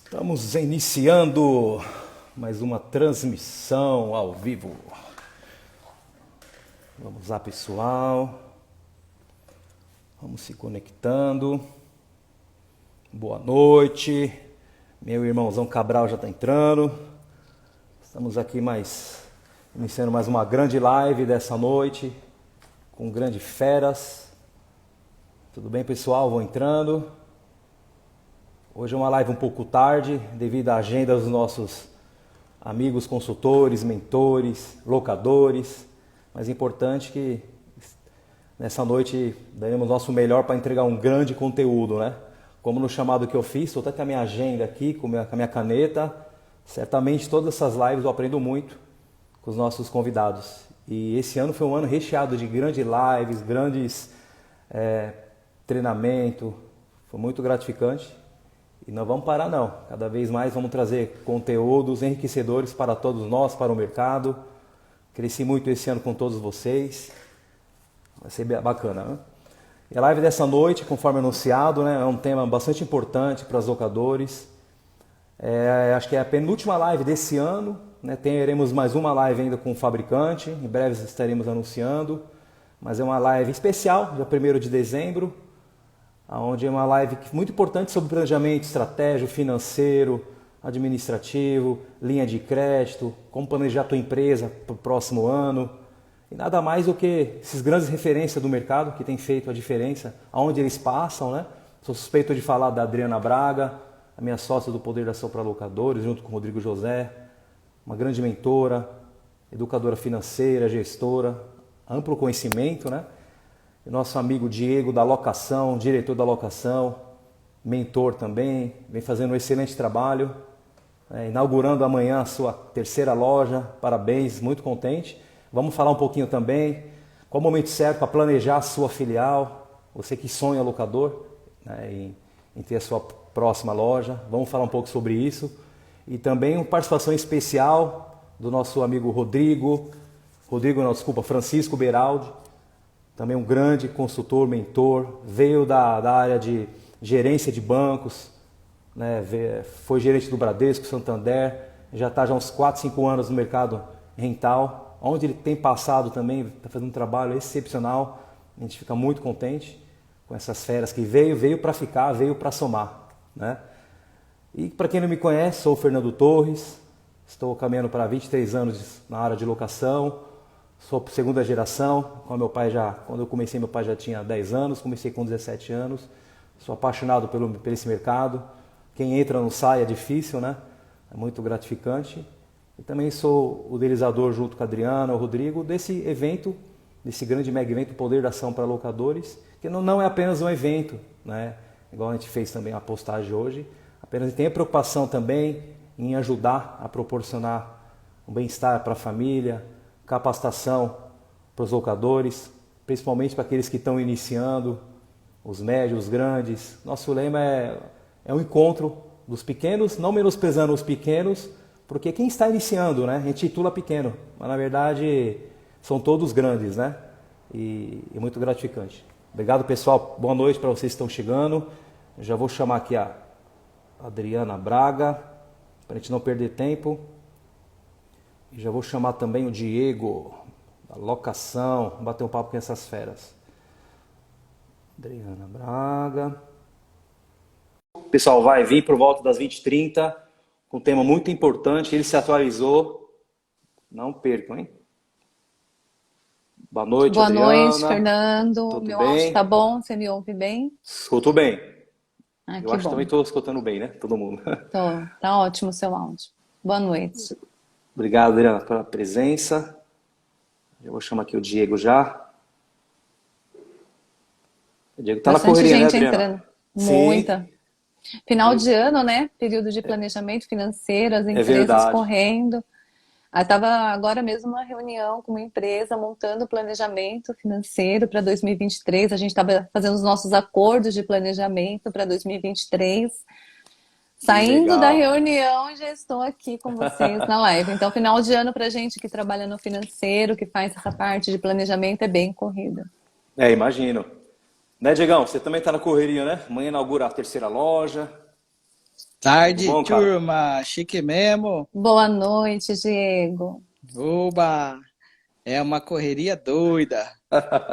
Estamos iniciando mais uma transmissão ao vivo. Vamos lá, pessoal. Vamos se conectando. Boa noite. Meu irmãozão Cabral já está entrando. Estamos aqui iniciando mais uma grande live dessa noite com grandes feras. Tudo bem, pessoal? Vão entrando. Hoje é uma live um pouco tarde, devido à agenda dos nossos amigos consultores, mentores, locadores. Mas é importante que nessa noite daremos nosso melhor para entregar um grande conteúdo, né? Como no chamado que eu fiz, estou até com a minha agenda aqui, com a minha caneta. Certamente todas essas lives eu aprendo muito com os nossos convidados. E esse ano foi um ano recheado de grandes lives, grandes treinamento. Foi muito gratificante. E não vamos parar não, cada vez mais vamos trazer conteúdos enriquecedores para todos nós, para o mercado. Cresci muito esse ano com todos vocês, vai ser bacana, né? E a live dessa noite, conforme anunciado, né, é um tema bastante importante para os locadores. Acho que é a penúltima live desse ano, né? Teremos mais uma live ainda com o fabricante, em breve estaremos anunciando. Mas é uma live especial, dia 1º de dezembro. Onde é uma live muito importante sobre planejamento estratégico, financeiro, administrativo, linha de crédito, como planejar a tua empresa para o próximo ano. E nada mais do que esses grandes referências do mercado que têm feito a diferença, aonde eles passam, né? Sou suspeito de falar da Adriana Braga, a minha sócia do Poder da Ação para Locadores, junto com o Rodrigo José, uma grande mentora, educadora financeira, gestora, amplo conhecimento, né? Nosso amigo Diego da locação, diretor da locação, mentor também, vem fazendo um excelente trabalho, inaugurando amanhã a sua terceira loja, parabéns, muito contente. Vamos falar um pouquinho também qual o momento certo para planejar a sua filial, você que sonha locador, né, em ter a sua próxima loja, vamos falar um pouco sobre isso. E também uma participação especial do nosso amigo Francisco Beraldi, também um grande consultor, mentor, veio da área de gerência de bancos, né? Foi gerente do Bradesco, Santander, já está uns 4, 5 anos no mercado rental, onde ele tem passado também, está fazendo um trabalho excepcional, a gente fica muito contente com essas feras que veio para ficar, veio para somar, né? E para quem não me conhece, sou o Fernando Torres, estou caminhando para 23 anos na área de locação. Sou segunda geração, com meu pai quando eu comecei, meu pai já tinha 10 anos, comecei com 17 anos. Sou apaixonado por esse mercado. Quem entra não sai, é difícil, né? É muito gratificante. E também sou o idealizador, junto com a Adriana, o Rodrigo, desse evento, desse grande mega evento, Poder da Ação para Locadores, que não é apenas um evento, né? Igual a gente fez também a postagem hoje, apenas tem a preocupação também em ajudar a proporcionar um bem-estar para a família, capacitação para os locadores, principalmente para aqueles que estão iniciando, os médios, os grandes. Nosso lema é um encontro dos pequenos, não menosprezando os pequenos, porque quem está iniciando, né, a gente titula pequeno, mas na verdade são todos grandes, né? E muito gratificante. Obrigado, pessoal. Boa noite para vocês que estão chegando. Eu já vou chamar aqui a Adriana Braga, para a gente não perder tempo. E já vou chamar também o Diego, da locação, bater um papo com essas feras. Adriana Braga. O pessoal vai vir por volta das 20h30, com um tema muito importante, ele se atualizou. Não percam, hein? Boa noite, Boa noite, Adriana. Fernando. Tudo Meu áudio tá bem? bom? Você me ouve bem? Escuto bem. Ah, Eu que acho que também bom. estou escutando bem, né? Todo mundo. Tá ótimo o seu áudio. Boa noite. Obrigado, Adriana, pela presença. Eu vou chamar aqui o Diego já. O Diego tá na Bastante correria, né, gente Adriana? entrando. Sim, Muita. Final de ano, né? Período de planejamento financeiro, as é empresas verdade. correndo. Eu estava agora mesmo numa reunião com uma empresa montando o planejamento financeiro para 2023. A gente estava fazendo os nossos acordos de planejamento para 2023. Que Saindo da legal. reunião, já estou aqui com vocês na live. Então, final de ano para gente que trabalha no financeiro, que faz essa parte de planejamento, é bem corrido. Imagino. Né, Diegão? Você também tá na correria, né? Amanhã inaugura a terceira loja. Tudo Tarde, bom, cara? turma, chique mesmo. Boa noite, Diego. Oba, é uma correria doida,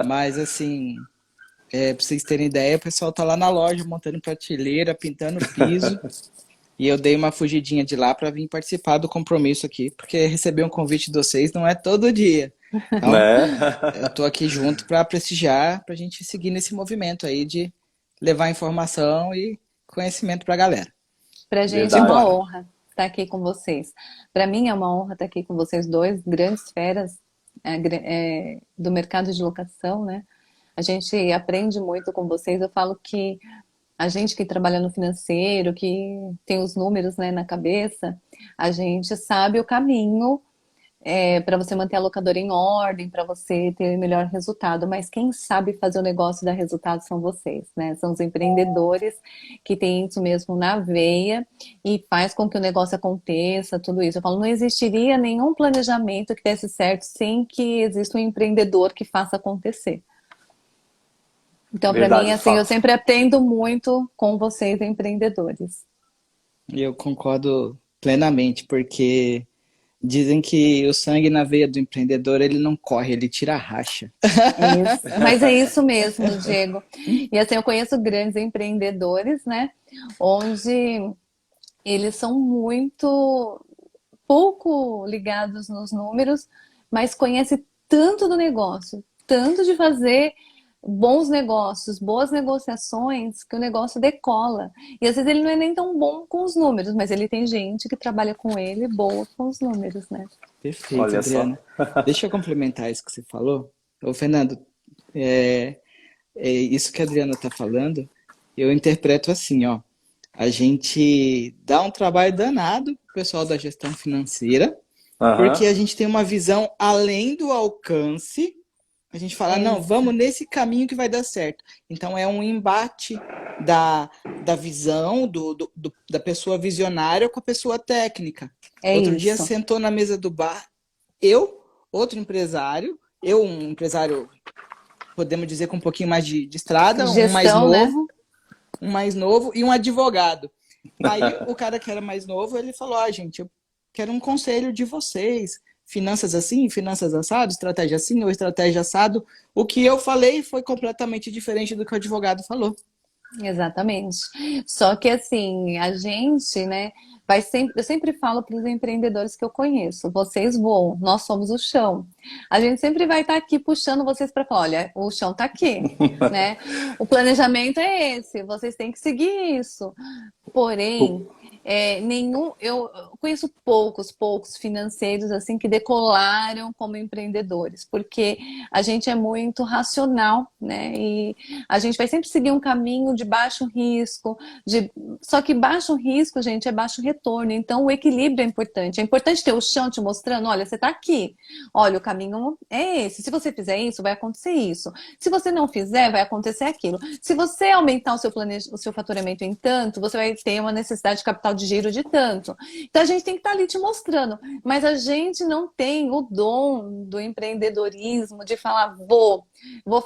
mas assim, pra vocês terem ideia, o pessoal tá lá na loja montando prateleira, pintando piso, e eu dei uma fugidinha de lá para vir participar do compromisso aqui, porque receber um convite de vocês não é todo dia. Então, Né? eu tô aqui junto para prestigiar, pra gente seguir nesse movimento aí de levar informação e conhecimento pra galera. Para a gente é uma Verdade. Simbora. honra estar aqui com vocês. Para mim é uma honra estar aqui com vocês dois, grandes feras do mercado de locação, né? A gente aprende muito com vocês. Eu falo que a gente que trabalha no financeiro, que tem os números, né, na cabeça, a gente sabe o caminho para você manter a locadora em ordem, para você ter melhor resultado. Mas quem sabe fazer o negócio dar resultado são vocês, né? São os empreendedores que têm isso mesmo na veia e faz com que o negócio aconteça, tudo isso. Eu falo, não existiria nenhum planejamento que desse certo sem que exista um empreendedor que faça acontecer. Então, para mim, Verdade, de assim, eu fato. sempre aprendo muito com vocês, empreendedores. E eu concordo plenamente, porque dizem que o sangue na veia do empreendedor, ele não corre, ele tira a racha. É isso. Mas é isso mesmo, Diego. E assim, eu conheço grandes empreendedores, né? Onde eles são muito pouco ligados nos números, mas conhecem tanto do negócio, tanto de fazer bons negócios, boas negociações, que o negócio decola. E às vezes ele não é nem tão bom com os números, mas ele tem gente que trabalha com ele boa com os números, né? Perfeito, Olha Adriana. só. Deixa eu complementar isso que você falou. Ô, Fernando, é, isso que a Adriana está falando, eu interpreto assim, ó. A gente dá um trabalho danado pro pessoal da gestão financeira, porque Aham. a gente tem uma visão além do alcance. A gente fala, É não, isso. vamos nesse caminho que vai dar certo. Então é um embate da visão da pessoa visionária com a pessoa técnica. É Outro dia isso. sentou na mesa do bar, eu, outro empresário, eu, um empresário, podemos dizer, com um pouquinho mais de estrada, Gestão, né? um mais novo e um advogado. Aí o cara que era mais novo, ele falou, gente, eu quero um conselho de vocês. Finanças assim, finanças assado, estratégia assim ou estratégia assado. O que eu falei foi completamente diferente do que o advogado falou. Exatamente. Só que assim, a gente, né, vai sempre, eu sempre falo para os empreendedores que eu conheço, vocês voam, nós somos o chão. A gente sempre vai estar aqui puxando vocês para falar, olha, o chão está aqui, né? O planejamento é esse, vocês têm que seguir isso. Porém, eu conheço poucos financeiros assim que decolaram como empreendedores, porque a gente é muito racional, né? E a gente vai sempre seguir um caminho de baixo risco, só que baixo risco, gente, é baixo retorno. Então, o equilíbrio é importante. É importante ter o chão te mostrando, olha, você está aqui. Olha, o caminho é esse. Se você fizer isso, vai acontecer isso. Se você não fizer, vai acontecer aquilo. Se você aumentar o seu faturamento em tanto, você vai ter uma necessidade de capital de giro de tanto. Então, a gente tem que estar ali te mostrando. Mas a gente não tem o dom do empreendedorismo de falar, vou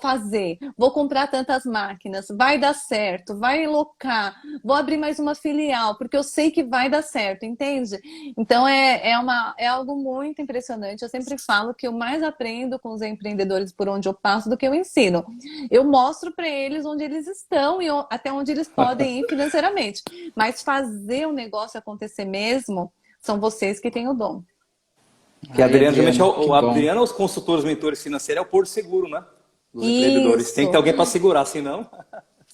fazer, vou comprar tantas máquinas, vai dar certo, vai locar, vou abrir mais uma filial, porque eu sei que vai dar certo, entende? Então é algo muito impressionante. Eu sempre falo que eu mais aprendo com os empreendedores por onde eu passo do que eu ensino. Eu mostro para eles onde eles estão e até onde eles podem ir financeiramente. Mas fazer o negócio acontecer mesmo, são vocês que têm o dom. Que a Ai, Adriana, geralmente, Adriana, que o bom. Adriana, os consultores, mentores financeiros, é o porto seguro, né? Dos empreendedores. Tem que ter Isso. alguém para segurar, senão.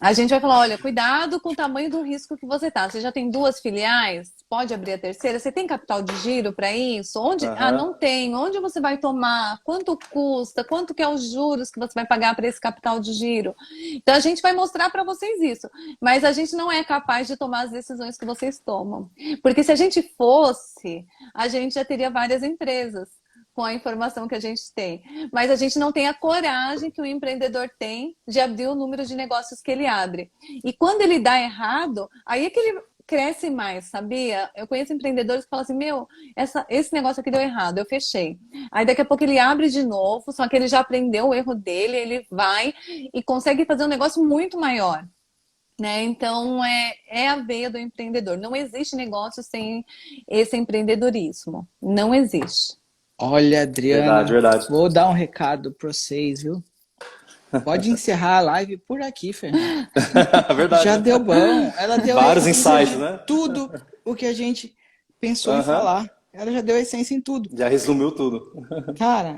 A gente vai falar, olha, cuidado com o tamanho do risco que você tá. Você já tem duas filiais? Pode abrir a terceira? Você tem capital de giro para isso? Onde? Ah, Aham. não tem. Onde você vai tomar? Quanto custa? Quanto que é os juros que você vai pagar para esse capital de giro? Então a gente vai mostrar para vocês isso, mas a gente não é capaz de tomar as decisões que vocês tomam. Porque se a gente fosse, a gente já teria várias empresas com a informação que a gente tem. Mas a gente não tem a coragem que o empreendedor tem de abrir o número de negócios que ele abre. E quando ele dá errado, aí é que ele cresce mais, sabia? Eu conheço empreendedores que falam assim, meu, esse negócio aqui deu errado, eu fechei. Aí daqui a pouco ele abre de novo, só que ele já aprendeu o erro dele, ele vai e consegue fazer um negócio muito maior. né? Então, é a veia do empreendedor. Não existe negócio sem esse empreendedorismo. Não existe. Olha, Verdade, Adriana, verdade. vou dar um recado para vocês, viu? Pode encerrar a live por aqui, Fernando. Verdade, Já né? deu bom. Ela deu a Vários essência insights, de né? tudo o que a gente pensou em Aham. falar. Ela já deu a essência em tudo. Já resumiu tudo. Cara,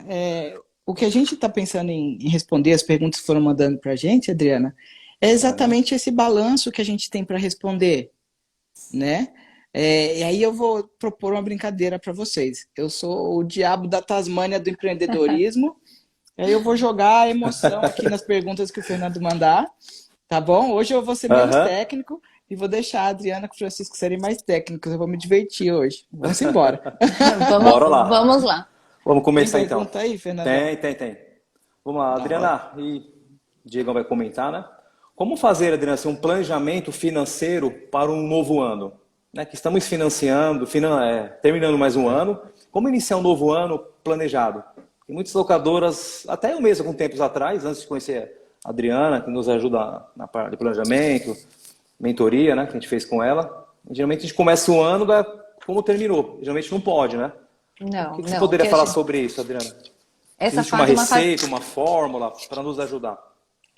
o que a gente está pensando em responder, as perguntas que foram mandando para a gente, Adriana, é Aham. exatamente esse balanço que a gente tem para responder, né? E aí eu vou propor uma brincadeira para vocês. Eu sou o diabo da Tasmânia do empreendedorismo. Aí eu vou jogar a emoção aqui nas perguntas que o Fernando mandar, tá bom? Hoje eu vou ser menos Aham. técnico e vou deixar a Adriana e o Francisco serem mais técnicos. Eu vou me divertir hoje. Vamos embora. Bora Vamos lá. lá. Vamos Tem começar então. pergunta aí, Fernandão? Tem. Vamos lá, Da hora. Adriana e Diego vai comentar, né? Como fazer, Adriana, assim, um planejamento financeiro para um novo ano? Né? Que estamos financiando, terminando mais um ano. Como iniciar um novo ano planejado? Tem muitas locadoras, até eu mesmo, alguns tempos atrás, antes de conhecer a Adriana, que nos ajuda na parte de planejamento, mentoria, né, que a gente fez com ela. Geralmente a gente começa o ano como terminou. Geralmente não pode, né? O Não, que você não. poderia falar sobre isso, Adriana? Essa Existe uma fase é uma fase. receita, uma fórmula para nos ajudar?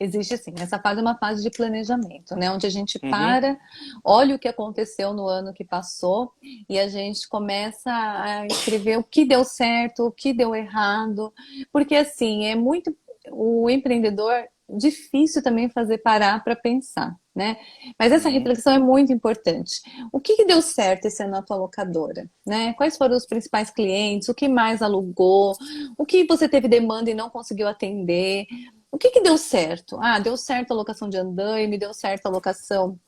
Existe sim, essa fase é uma fase de planejamento, né? Onde a gente Uhum, para, olha o que aconteceu no ano que passou e a gente começa a escrever o que deu certo, o que deu errado, porque assim, é muito o empreendedor difícil também fazer parar para pensar, né? Mas essa uhum, reflexão é muito importante. O que deu certo esse ano na tua locadora, né? Quais foram os principais clientes? O que mais alugou? O que você teve demanda e não conseguiu atender? O que deu certo? Ah, deu certo a locação de andaime, deu certo a locação.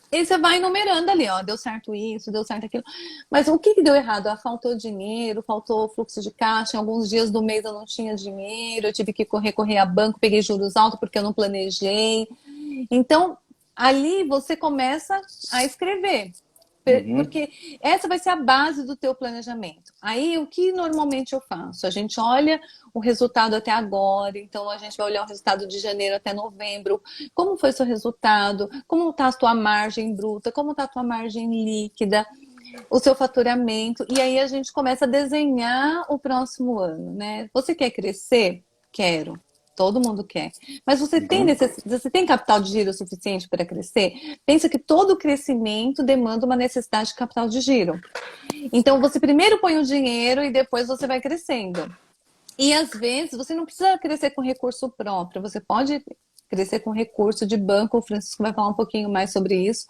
E você vai enumerando ali, ó, deu certo isso, deu certo aquilo. Mas o que deu errado? Ah, faltou dinheiro, faltou fluxo de caixa. Em alguns dias do mês eu não tinha dinheiro, eu tive que correr a banco, peguei juros altos porque eu não planejei. Então, ali você começa a escrever. uhum. Porque essa vai ser a base do teu planejamento. Aí, o que normalmente eu faço? A gente olha o resultado até agora, então a gente vai olhar o resultado de janeiro até novembro. Como foi seu resultado? Como está a tua margem bruta? Como está a tua margem líquida? O seu faturamento? E aí a gente começa a desenhar o próximo ano, né? Você quer crescer? Quero. Todo mundo quer. Mas Uhum. você tem capital de giro suficiente para crescer? Pensa que todo crescimento demanda uma necessidade de capital de giro. Então, você primeiro põe o dinheiro e depois você vai crescendo. E às vezes você não precisa crescer com recurso próprio, você pode crescer com recurso de banco. O Francisco vai falar um pouquinho mais sobre isso.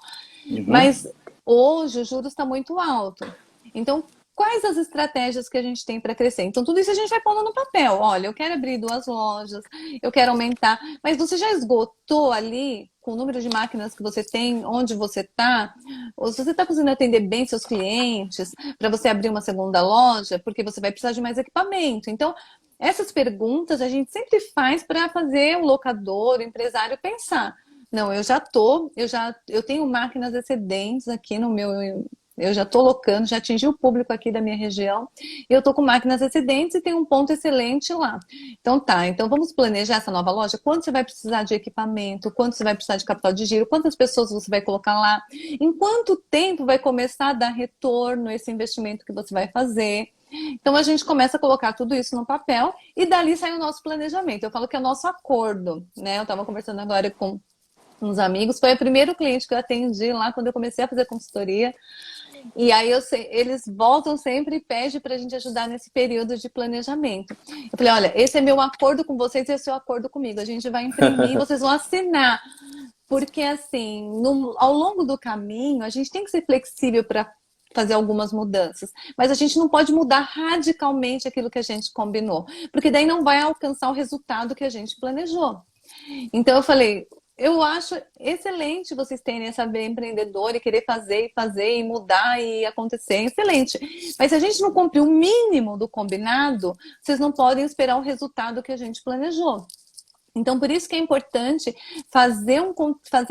Uhum. Mas hoje o juros está muito alto. Então, quais as estratégias que a gente tem para crescer? Então, tudo isso a gente vai pondo no papel. Olha, eu quero abrir 2 lojas, eu quero aumentar. Mas você já esgotou ali com o número de máquinas que você tem, onde você está? Ou se você está conseguindo atender bem seus clientes para você abrir uma segunda loja, porque você vai precisar de mais equipamento. Então, essas perguntas a gente sempre faz para fazer o locador, o empresário pensar. Não, eu tenho máquinas excedentes aqui no meu, eu já estou locando, já atingi o público aqui da minha região, e eu estou com máquinas excedentes e tem um ponto excelente lá. Então tá, então vamos planejar essa nova loja, quanto você vai precisar de equipamento, quanto você vai precisar de capital de giro, quantas pessoas você vai colocar lá, em quanto tempo vai começar a dar retorno esse investimento que você vai fazer. Então a gente começa a colocar tudo isso no papel e dali sai o nosso planejamento. Eu falo que é o nosso acordo, né? Eu estava conversando agora com uns amigos, foi o primeiro cliente que eu atendi lá quando eu comecei a fazer consultoria. E aí eles voltam sempre e pedem para a gente ajudar nesse período de planejamento. Eu falei, olha, esse é meu acordo com vocês, esse é o seu acordo comigo. A gente vai imprimir, vocês vão assinar. Porque assim, ao longo do caminho, a gente tem que ser flexível para fazer algumas mudanças, mas a gente não pode mudar radicalmente aquilo que a gente combinou, porque daí não vai alcançar o resultado que a gente planejou. Então eu falei, eu acho excelente vocês terem essa veia empreendedora e querer fazer e mudar e acontecer, excelente. Mas se a gente não cumprir o mínimo do combinado, vocês não podem esperar o resultado que a gente planejou. Então, por isso que é importante fazer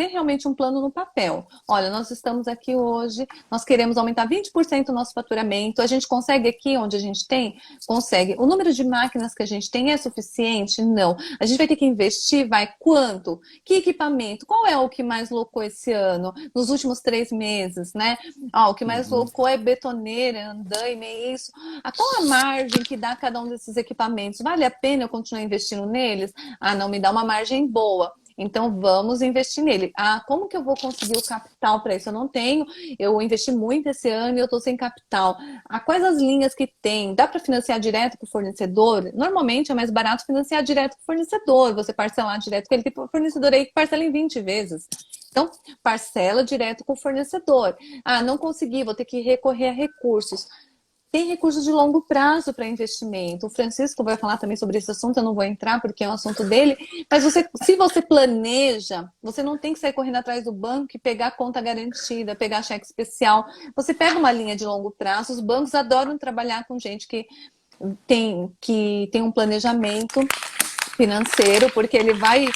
realmente um plano no papel. Olha, nós estamos aqui hoje, nós queremos aumentar 20% o nosso faturamento. A gente consegue aqui onde a gente tem? Consegue. O número de máquinas que a gente tem é suficiente? Não. A gente vai ter que investir, vai quanto? Que equipamento? Qual é o que mais locou esse ano? Nos últimos 3 meses, né? O que mais locou é betoneira, andaime, é isso. Qual a margem que dá cada um desses equipamentos? Vale a pena eu continuar investindo neles? Não me dá uma margem boa. Então, vamos investir nele. Como que eu vou conseguir o capital para isso? Eu não tenho. Eu investi muito esse ano e eu estou sem capital. Quais as linhas que tem? Dá para financiar direto com o fornecedor? Normalmente é mais barato financiar direto com o fornecedor. Você parcelar direto com ele. Tem fornecedor aí que parcela em 20 vezes. Então, parcela direto com o fornecedor. Não consegui, vou ter que recorrer a recursos. Tem recursos de longo prazo para investimento. O Francisco vai falar também sobre esse assunto, eu não vou entrar porque é um assunto dele. Mas se você planeja, você não tem que sair correndo atrás do banco e pegar conta garantida, pegar cheque especial. Você pega uma linha de longo prazo. Os bancos adoram trabalhar com gente que tem um planejamento financeiro, porque ele vai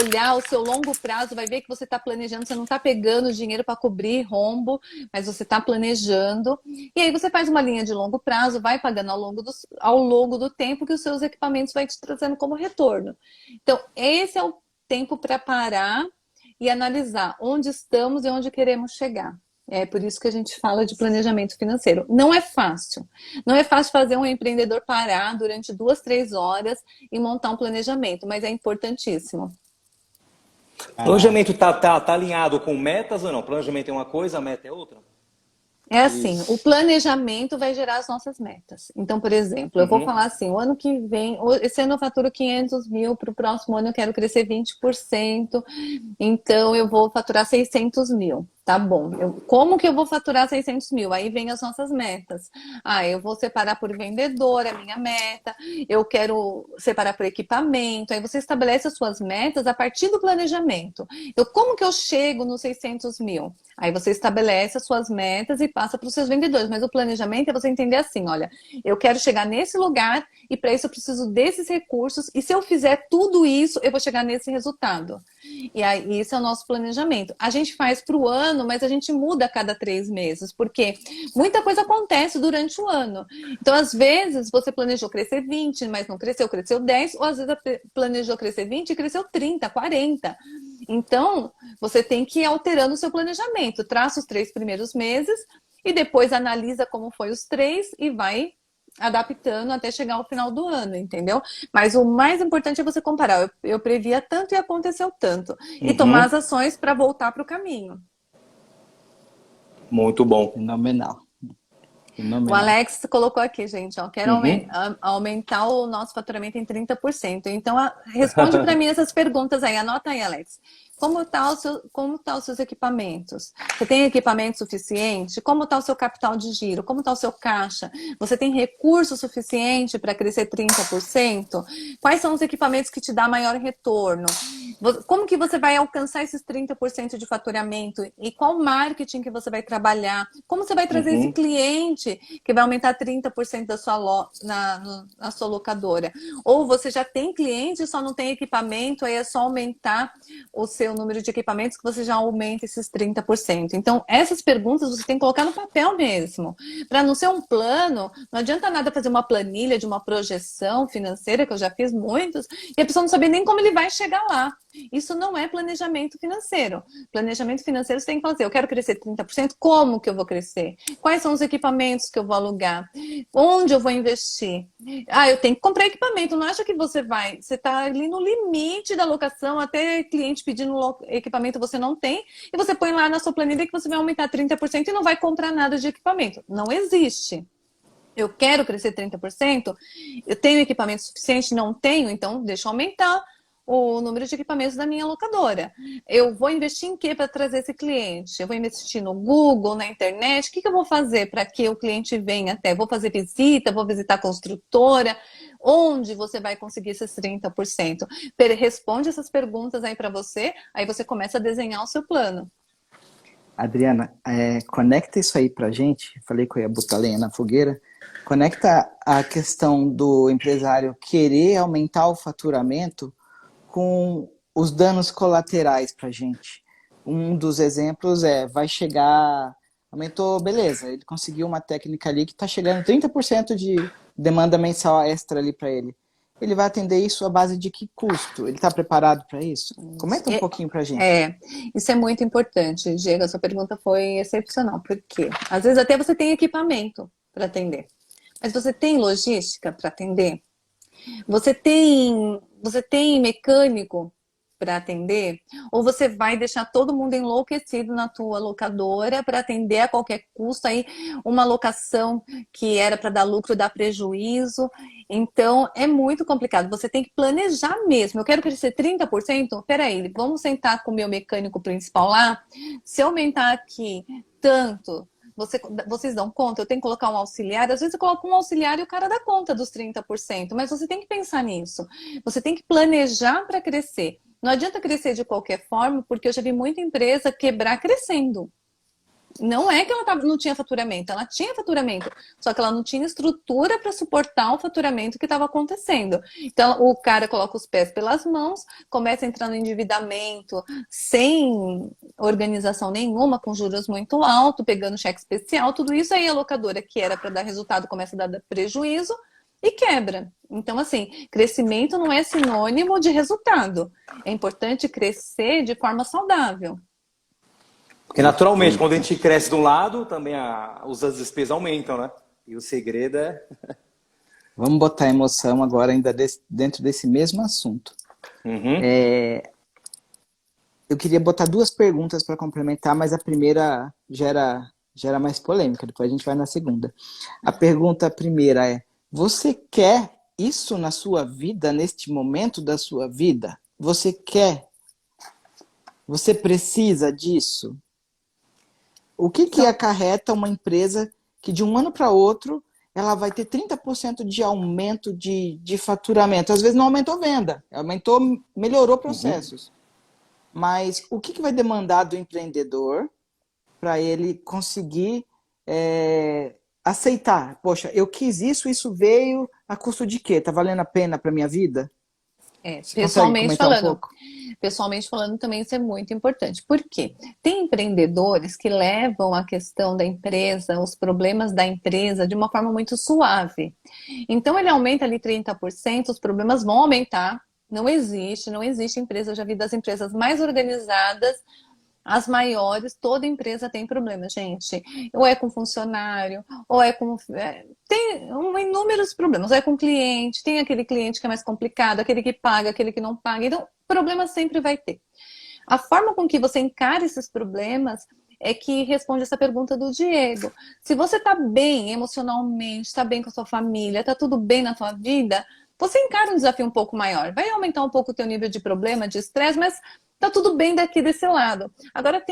olhar o seu longo prazo, vai ver que você está planejando, você não está pegando dinheiro para cobrir rombo, mas você está planejando. E aí você faz uma linha de longo prazo, vai pagando ao longo do tempo que os seus equipamentos vai te trazendo como retorno. Então, esse é o tempo para parar e analisar onde estamos e onde queremos chegar. É por isso que a gente fala de planejamento financeiro. Não é fácil. Não é fácil fazer um empreendedor parar durante 2, 3 horas e montar um planejamento, mas é importantíssimo. O planejamento tá alinhado com metas ou não? O planejamento é uma coisa, a meta é outra? É assim, o planejamento vai gerar as nossas metas. Então, por exemplo, eu vou falar assim, o ano que vem, esse ano eu faturo 500 mil, para o próximo ano eu quero crescer 20%, então eu vou faturar 600 mil. Tá bom, como que eu vou faturar 600 mil? Aí vem as nossas metas. Eu vou separar por vendedor, a minha meta. Eu quero separar por equipamento. Aí você estabelece as suas metas a partir do planejamento. Como que eu chego nos 600 mil? Aí você estabelece as suas metas e passa para os seus vendedores. Mas o planejamento é você entender assim, olha, eu quero chegar nesse lugar e para isso eu preciso desses recursos. E se eu fizer tudo isso, eu vou chegar nesse resultado. E aí, esse é o nosso planejamento. A gente faz para o ano, mas a gente muda a cada 3 meses, porque muita coisa acontece durante o ano. Então, às vezes, você planejou crescer 20, mas não cresceu, cresceu 10, ou às vezes planejou crescer 20 e cresceu 30, 40. Então, você tem que ir alterando o seu planejamento. Traça os 3 primeiros meses e depois analisa como foi os 3 e vai adaptando até chegar ao final do ano, entendeu? Mas o mais importante é você comparar. Eu previa tanto e aconteceu tanto. E tomar as ações para voltar para o caminho. Muito bom. Fenomenal. O Alex colocou aqui, gente, quero aumentar o nosso faturamento em 30%. Então, responde para mim essas perguntas aí. Anota aí, Alex. Como tá os seus equipamentos? Você tem equipamento suficiente? Como está o seu capital de giro? Como está o seu caixa? Você tem recurso suficiente para crescer 30%? Quais são os equipamentos que te dão maior retorno? Como que você vai alcançar esses 30% de faturamento? E qual marketing que você vai trabalhar? Como você vai trazer esse cliente que vai aumentar 30% da na sua locadora? Ou você já tem cliente e só não tem equipamento, aí é só aumentar o seu número de equipamentos que você já aumenta esses 30%. Então, essas perguntas você tem que colocar no papel mesmo. Para não ser um plano, não adianta nada fazer uma planilha de uma projeção financeira, que eu já fiz muitos, e a pessoa não saber nem como ele vai chegar lá. Isso não é planejamento financeiro. Planejamento financeiro você tem que fazer, eu quero crescer 30%, como que eu vou crescer? Quais são os equipamentos que eu vou alugar? Onde eu vou investir? Eu tenho que comprar equipamento. Não acha que você está ali no limite da locação, até cliente pedindo equipamento você não tem, e você põe lá na sua planilha que você vai aumentar 30% e não vai comprar nada de equipamento. Não existe. Eu quero crescer 30%, eu tenho equipamento suficiente? Não tenho, então deixa eu aumentar o número de equipamentos da minha locadora. Eu vou investir em quê para trazer esse cliente? Eu vou investir no Google, na internet? O que eu vou fazer para que o cliente venha até? Vou fazer visita, vou visitar a construtora? Onde você vai conseguir esses 30%? Responde essas perguntas aí para você, aí você começa a desenhar o seu plano. Adriana, conecta isso aí pra gente. Falei que eu ia botar lenha na fogueira. Conecta a questão do empresário querer aumentar o faturamento com os danos colaterais para a gente. Um dos exemplos vai chegar, aumentou, beleza, ele conseguiu uma técnica ali que está chegando 30% de demanda mensal extra ali para ele. Ele vai atender isso à base de que custo? Ele está preparado para isso? Comenta um pouquinho para a gente. Isso é muito importante, Diego. A sua pergunta foi excepcional. Por quê? Às vezes até você tem equipamento para atender, mas você tem logística para atender? Você tem mecânico para atender? Ou você vai deixar todo mundo enlouquecido na tua locadora para atender a qualquer custo aí uma locação que era para dar lucro, dar prejuízo? Então é muito complicado. Você tem que planejar mesmo. Eu quero crescer 30%? Peraí, vamos sentar com o meu mecânico principal lá. Se eu aumentar aqui tanto, vocês dão conta? Eu tenho que colocar um auxiliar. Às vezes eu coloco um auxiliar e o cara dá conta dos 30%. Mas você tem que pensar nisso. Você tem que planejar para crescer. Não adianta crescer de qualquer forma, porque eu já vi muita empresa quebrar crescendo. Não é que ela não tinha faturamento, ela tinha faturamento, só que ela não tinha estrutura para suportar o faturamento que estava acontecendo. Então, o cara coloca os pés pelas mãos, começa a entrar no endividamento sem organização nenhuma, com juros muito altos, pegando cheque especial, tudo isso aí a locadora que era para dar resultado começa a dar prejuízo e quebra. Então, assim, crescimento não é sinônimo de resultado. É importante crescer de forma saudável. Porque naturalmente, quando a gente cresce de um lado, também as despesas aumentam, né? E o segredo é... Vamos botar emoção agora ainda dentro desse mesmo assunto. Eu queria botar duas perguntas para complementar, mas a primeira gera mais polêmica, depois a gente vai na segunda. A pergunta primeira é: você quer isso na sua vida, neste momento da sua vida? Você quer? Você precisa disso? O que acarreta uma empresa que de um ano para outro ela vai ter 30% de aumento de faturamento? Às vezes não aumentou venda, melhorou processos. Mas o que vai demandar do empreendedor para ele conseguir aceitar? Poxa, eu quis isso veio a custo de quê? Tá valendo a pena para minha vida? Pessoalmente falando também isso é muito importante. Por quê? Tem empreendedores que levam a questão da empresa, os problemas da empresa de uma forma muito suave. Então ele aumenta ali 30%, os problemas vão aumentar. Não existe empresa, eu já vi das empresas mais organizadas, as maiores, toda empresa tem problema, gente. Ou é com funcionário, ou é com... tem inúmeros problemas. Ou é com cliente, tem aquele cliente que é mais complicado, aquele que paga, aquele que não paga. Então, problema sempre vai ter. A forma com que você encara esses problemas é que responde essa pergunta do Diego. Se você está bem emocionalmente, está bem com a sua família, está tudo bem na sua vida, você encara um desafio um pouco maior. Vai aumentar um pouco o teu nível de problema, de estresse, mas tá tudo bem daqui desse lado. Agora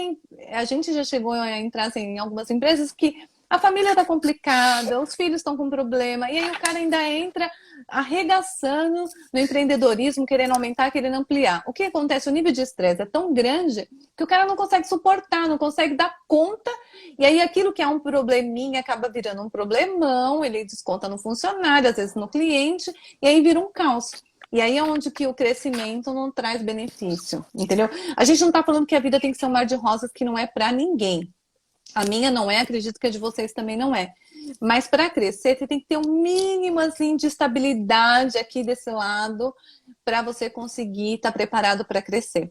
a gente já chegou a entrar assim, em algumas empresas que a família tá complicada, os filhos estão com problema, e aí o cara ainda entra arregaçando no empreendedorismo, querendo aumentar, querendo ampliar. O que acontece? O nível de estresse é tão grande que o cara não consegue suportar, não consegue dar conta, e aí aquilo que é um probleminha acaba virando um problemão, ele desconta no funcionário, às vezes no cliente, e aí vira um caos. E aí é onde que o crescimento não traz benefício, entendeu? A gente não tá falando que a vida tem que ser um mar de rosas, que não é para ninguém. A minha não é, acredito que a de vocês também não é. Mas para crescer, você tem que ter um mínimo assim, de estabilidade aqui desse lado para você conseguir estar preparado para crescer.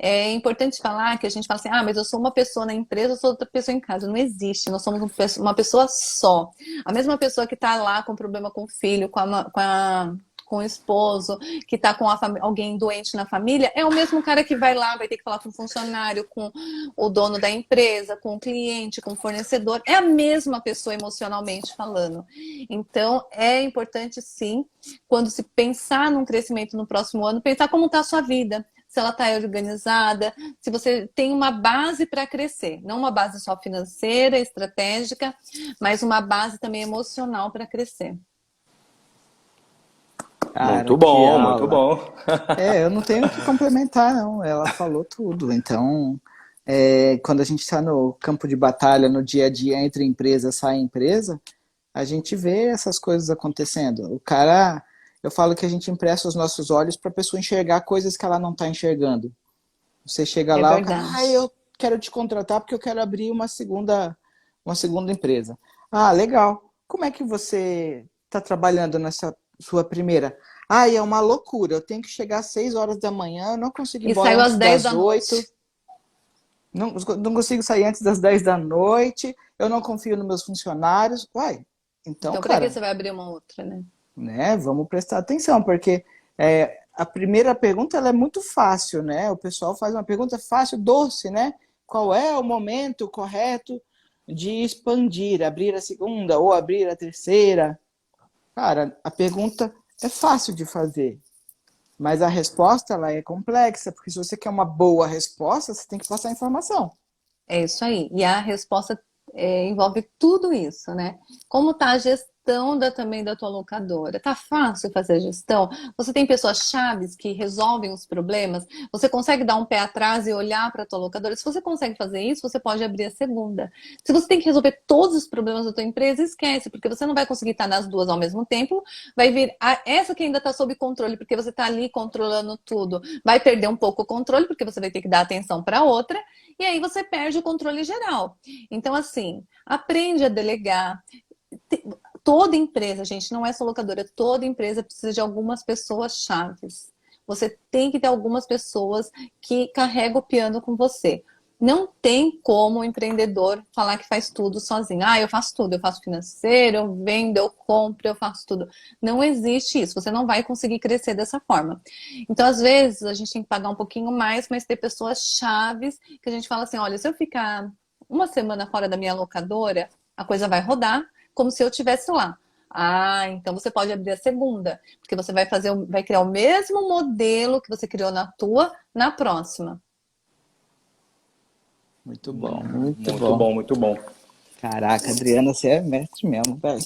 É importante falar que a gente fala assim, mas eu sou uma pessoa na empresa, eu sou outra pessoa em casa. Não existe, nós somos uma pessoa só. A mesma pessoa que está lá com problema com o filho, com o esposo, que está com alguém doente na família, é o mesmo cara que vai lá, vai ter que falar com o funcionário, com o dono da empresa, com o cliente, com o fornecedor. É a mesma pessoa emocionalmente falando. Então, é importante sim, quando se pensar num crescimento no próximo ano, pensar como está a sua vida. Se ela está organizada, se você tem uma base para crescer. Não uma base só financeira, estratégica, mas uma base também emocional para crescer. Cara, muito bom, muito bom. Eu não tenho o que complementar, não. Ela falou tudo. Então, quando a gente está no campo de batalha, no dia a dia, entre empresa, sai empresa, a gente vê essas coisas acontecendo. O cara, eu falo que a gente empresta os nossos olhos para a pessoa enxergar coisas que ela não está enxergando. Você chega É lá, o cara, verdade. eu quero te contratar porque eu quero abrir uma segunda empresa. Ah, legal. Como é que você está trabalhando nessa sua primeira? Ah, é uma loucura. Eu tenho que chegar às 6 horas da manhã, eu não consigo ir E embora saiu às antes 10 das da 8. noite. Não consigo sair antes das 10 da noite. Eu não confio nos meus funcionários. Uai, então, Então, para que cara, você vai abrir uma outra, né? né? Vamos prestar atenção, porque a primeira pergunta ela é muito fácil, né? O pessoal faz uma pergunta fácil, doce, né? Qual é o momento correto de expandir, abrir a segunda ou abrir a terceira? Cara, a pergunta é fácil de fazer, mas a resposta ela é complexa, porque se você quer uma boa resposta, você tem que passar informação. É isso aí. E a resposta envolve tudo isso, né? Como tá a gestão também da tua locadora? Tá fácil fazer a gestão? Você tem pessoas chaves que resolvem os problemas? Você consegue dar um pé atrás e olhar para a tua locadora? Se você consegue fazer isso, você pode abrir a segunda. Se você tem que resolver todos os problemas da tua empresa, esquece, porque você não vai conseguir estar nas duas ao mesmo tempo. Vai vir essa que ainda está sob controle, porque você está ali controlando tudo. Vai perder um pouco o controle, porque você vai ter que dar atenção para outra. E aí você perde o controle geral. Então, assim, aprende a delegar. Toda empresa, gente, não é só locadora, toda empresa precisa de algumas pessoas chaves. Você tem que ter algumas pessoas que carregam o piano com você. Não tem como o empreendedor falar que faz tudo sozinho. Ah, eu faço tudo, eu faço financeiro, eu vendo, eu compro, eu faço tudo. Não existe isso, você não vai conseguir crescer dessa forma. Então, às vezes, a gente tem que pagar um pouquinho mais, mas ter pessoas chaves que a gente fala assim, olha, se eu ficar uma semana fora da minha locadora, a coisa vai rodar como se eu estivesse lá. Ah, então você pode abrir a segunda, porque você vai criar o mesmo modelo que você criou na tua, na próxima. Muito bom, muito Muito bom. bom, muito bom. Caraca, Adriana, você é mestre mesmo, velho.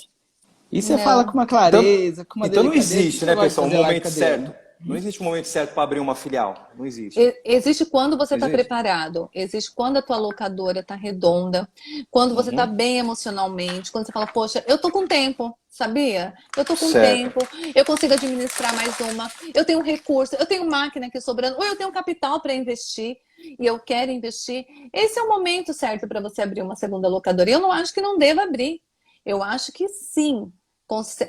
E você fala com Não, uma Então, clareza, com uma então não delicadeza. O que existe, você né, gosta de pessoal, um fazer lá com momento a certo. Adriana? Não existe um momento certo para abrir uma filial. Não existe. Existe quando você Não está existe? preparado, existe quando a tua locadora está redonda, quando você está Uhum. bem emocionalmente, quando você fala, poxa, eu tô com tempo, sabia? Eu tô com Certo. tempo, eu consigo administrar mais uma, eu tenho recurso, eu tenho máquina aqui sobrando, ou eu tenho capital para investir e eu quero investir. Esse é o momento certo para você abrir uma segunda locadora. E eu não acho que não deva abrir. Eu acho que sim,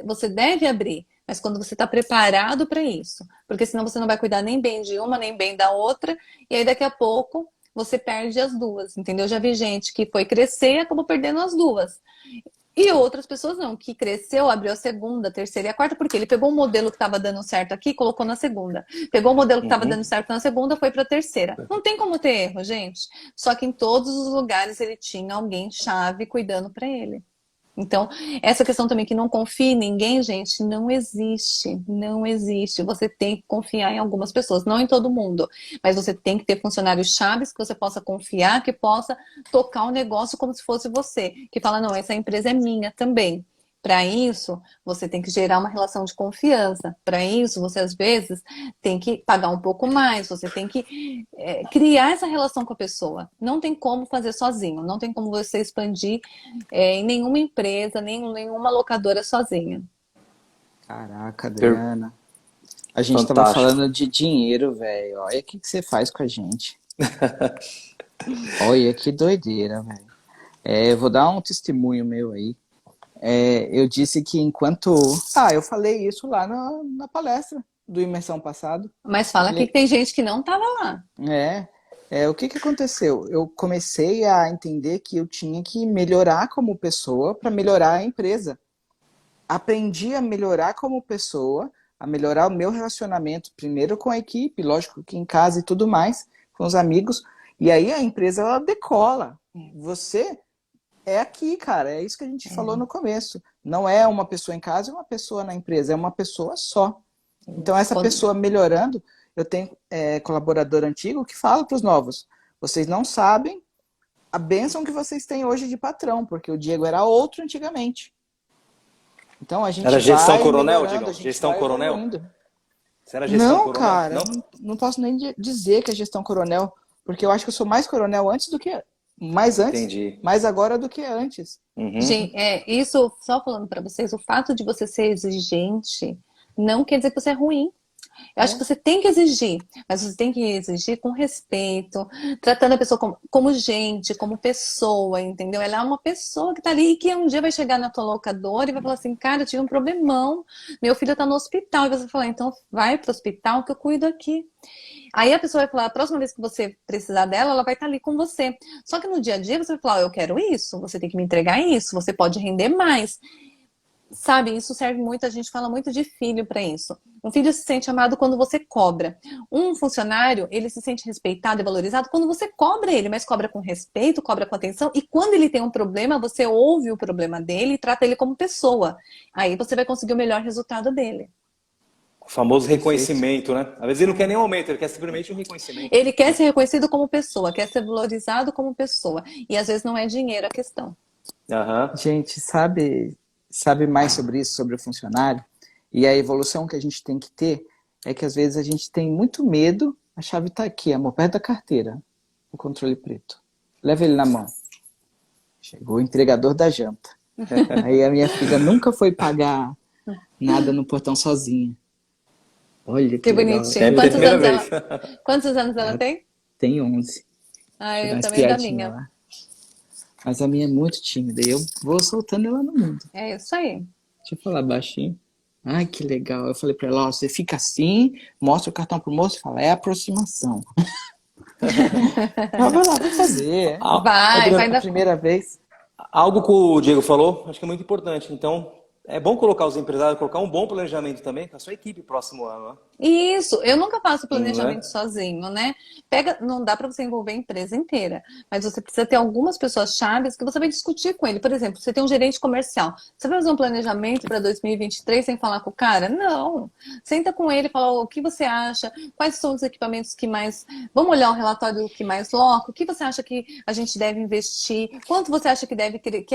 você deve abrir, mas quando você está preparado para isso. Porque senão você não vai cuidar nem bem de uma, nem bem da outra, e aí daqui a pouco você perde as duas, entendeu? Eu já vi gente que foi crescer e acabou perdendo as duas. E outras pessoas não, que cresceu, abriu a segunda, a terceira e a quarta, porque ele pegou um modelo que estava dando certo aqui e colocou na segunda. Pegou o modelo que estava Uhum. dando certo na segunda, foi para a terceira. Não tem como ter erro, gente. Só que em todos os lugares ele tinha alguém chave cuidando para ele. Então, essa questão também que não confie em ninguém, gente, não existe. Não existe. Você tem que confiar em algumas pessoas, não em todo mundo. Mas você tem que ter funcionários chaves que você possa confiar, que possa tocar o negócio como se fosse você. Que fala, não, essa empresa é minha também. Para isso, você tem que gerar uma relação de confiança. Para isso, você às vezes tem que pagar um pouco mais, você tem que criar essa relação com a pessoa. Não tem como fazer sozinho, não tem como você expandir em nenhuma empresa, nenhuma locadora sozinha. Caraca, Per- Adriana. A gente tava Fantástico. falando de dinheiro, velho. Olha o que você faz com a gente. Olha que doideira, velho. Eu vou dar um testemunho meu aí. Eu disse que enquanto. Ah, eu falei isso lá na palestra do Imersão passado. Mas Eu fala aqui que falei, tem gente que não estava lá. o que que aconteceu? Eu comecei a entender que eu tinha que melhorar como pessoa para melhorar a empresa. Aprendi a melhorar como pessoa, a melhorar o meu relacionamento, primeiro com a equipe, lógico que em casa e tudo mais, com os amigos. E aí a empresa ela decola. Você é aqui, cara. É isso que a gente falou no começo. Não é uma pessoa em casa e uma pessoa na empresa, é uma pessoa só. Então, essa Quando- pessoa melhorando, eu tenho colaborador antigo que fala para os novos: vocês não sabem a bênção que vocês têm hoje de patrão, porque o Diego era outro antigamente. Então, a gente Era gestão vai coronel, melhorando, a Digão? gente Gestão vai coronel? evoluindo. Você era gestão Não, coronel? cara, Não? não posso nem dizer que é gestão coronel, porque eu acho que eu sou mais coronel antes do que mais antes, Entendi. mais agora do que antes. Uhum. Gente, isso, só falando para vocês, o fato de você ser exigente não quer dizer que você é ruim. Eu acho que você tem que exigir, mas você tem que exigir com respeito, tratando a pessoa como gente, como pessoa, entendeu? Ela é uma pessoa que tá ali e que um dia vai chegar na tua locadora e vai falar assim, cara, eu tive um problemão, meu filho tá no hospital. E você vai falar, então vai pro hospital que eu cuido aqui. Aí a pessoa vai falar, a próxima vez que você precisar dela, ela vai estar ali com você. Só que no dia a dia você vai falar, eu quero isso, você tem que me entregar isso, você pode render mais. Sabe, isso serve muito, a gente fala muito de filho para isso. Um filho se sente amado quando você cobra. Um funcionário, ele se sente respeitado e valorizado quando você cobra ele, mas cobra com respeito, cobra com atenção. E quando ele tem um problema, você ouve o problema dele e trata ele como pessoa. Aí você vai conseguir o melhor resultado dele. O famoso Perfeito. reconhecimento, né? Às vezes ele não quer nem um aumento, ele quer simplesmente um reconhecimento. Ele quer ser reconhecido como pessoa, quer ser valorizado como pessoa. E às vezes não é dinheiro a questão. Aham. Gente, sabe mais sobre isso, sobre o funcionário? E a evolução que a gente tem que ter é que às vezes a gente tem muito medo. A chave está aqui, amor, perto da carteira, o controle preto. Leva ele na mão. Chegou o entregador da janta. Aí a minha filha nunca foi pagar nada no portão sozinha. Olha Que legal. bonitinho. É a Quantos primeira anos vez. quantos anos ela tem? Tem 11. Ah, Dá eu umas também da piadinhas minha. lá. Mas a minha é muito tímida e eu vou soltando ela no mundo. É isso aí. Deixa eu falar baixinho. Ai, que legal. Eu falei pra ela, ó, você fica assim, mostra o cartão pro moço e fala, é aproximação. Ela vai lá, vai fazer. Vai A dar. primeira vez. Algo que o Diego falou, acho que é muito importante. Então, é bom colocar os empresários, colocar um bom planejamento também com a sua equipe próximo ano, né? Isso, eu nunca faço planejamento Né? sozinho, né? Não dá para você envolver a empresa inteira, mas você precisa ter algumas pessoas chaves que você vai discutir com ele. Por exemplo, você tem um gerente comercial, você vai fazer um planejamento para 2023 sem falar com o cara? Não. Senta com ele e fala o que você acha, quais são os equipamentos que mais. Vamos olhar o relatório do que mais loca, o que você acha que a gente deve investir, quanto você acha que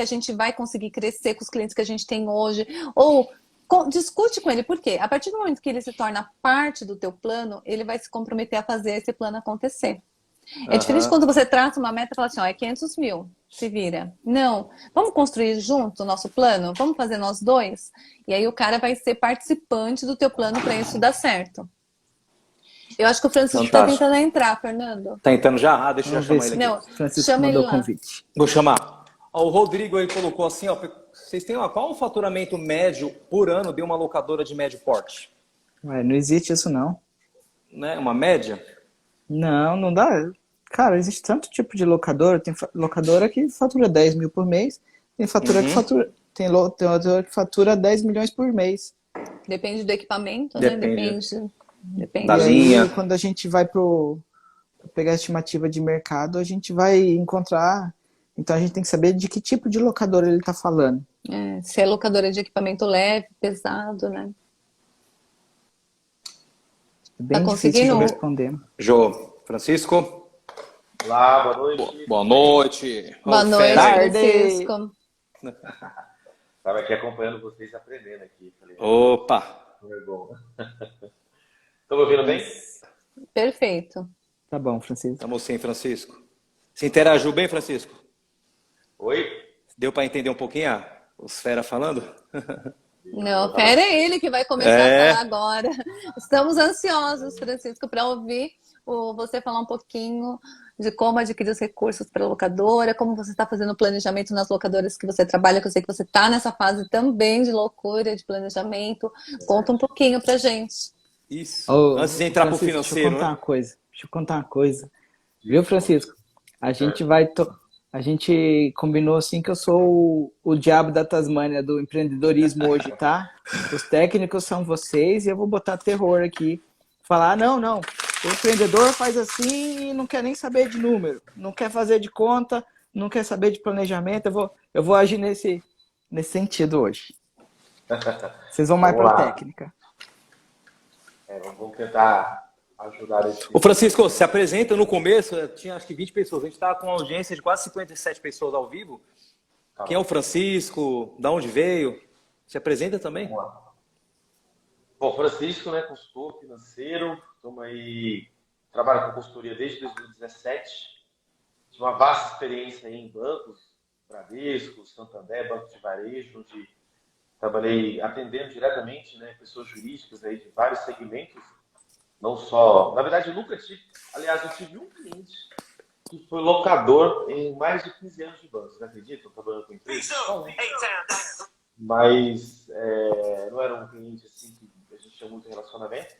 a gente vai conseguir crescer com os clientes que a gente tem hoje, ou discute com ele, por quê? A partir do momento que ele se torna parte do teu plano, ele vai se comprometer a fazer esse plano acontecer. É diferente Aham. quando você traça uma meta e fala assim, ó, é 500 mil, se vira. Não, vamos construir junto o nosso plano? Vamos fazer nós dois? E aí o cara vai ser participante do teu plano para isso dar certo. Eu acho que o Francisco está Fantástico. tentando entrar, Fernando. Tá entrando já? Ah, deixa eu já Vamos ver chamar se ele aqui. Não, o Francisco chama ele mandou o lá. convite. Vou chamar. Ó, o Rodrigo ele colocou assim, ó, vocês têm qual o faturamento médio por ano de uma locadora de médio porte? Ué, não existe isso não. Né? Uma média? Não, não dá. Cara, existe tanto tipo de locadora. Tem locadora que fatura 10 mil por mês. Tem fatura que fatura. Tem locadora que fatura 10 milhões por mês. Depende do equipamento, né? Depende. Depende. Da E aí, linha. quando a gente vai pra pegar a estimativa de mercado, a gente vai encontrar. Então a gente tem que saber de que tipo de locadora ele está falando. Se é locadora de equipamento leve, pesado, né? É bem Tá difícil de conseguindo? responder. Jô, Francisco? Olá, boa noite. Boa noite. Boa Ô, noite, fera aí. Tarde. Francisco. Estava aqui acompanhando vocês e aprendendo aqui. Falei, Opa. como é bom. Estão me ouvindo bem? Perfeito. Tá bom, Francisco. Estamos sim, Francisco. Se interagiu bem, Francisco? Oi? Deu para entender um pouquinho os fera falando? Não, pera é ele que vai começar a falar agora. Estamos ansiosos, Francisco, para ouvir você falar um pouquinho de como adquirir os recursos para a locadora, como você está fazendo o planejamento nas locadoras que você trabalha, que eu sei que você está nessa fase também de loucura, de planejamento. Conta um pouquinho pra gente. Isso. Ô, Antes de entrar para o Francisco, financeiro, Deixa né? eu contar uma coisa. Viu, Francisco? A gente A gente combinou assim que eu sou o diabo da Tasmânia do empreendedorismo hoje, tá? Os técnicos são vocês e eu vou botar terror aqui. Falar, não. O empreendedor faz assim e não quer nem saber de número, não quer fazer de conta, não quer saber de planejamento. Eu vou agir nesse sentido hoje. Vocês vão mais Vamos para lá. técnica. Vamos tentar ajudar esse. Ô Francisco, se apresenta no começo, tinha acho que 20 pessoas. A gente estava com uma audiência de quase 57 pessoas ao vivo. Tá Quem é o Francisco? Da onde veio? Se apresenta também? Vamos lá. Bom, Francisco, né, consultor financeiro, estamos aí, trabalho com consultoria desde 2017, tive uma vasta experiência aí em bancos, Bradesco, Santander, Banco de Varejo, onde trabalhei atendendo diretamente, né, pessoas jurídicas aí de vários segmentos, não só, na verdade eu nunca tive, aliás, eu tive um cliente que foi locador em mais de 15 anos de banco, você acredita? Eu trabalhando com empresa? Só um. Mas não era um cliente assim que a gente tinha muito relacionamento.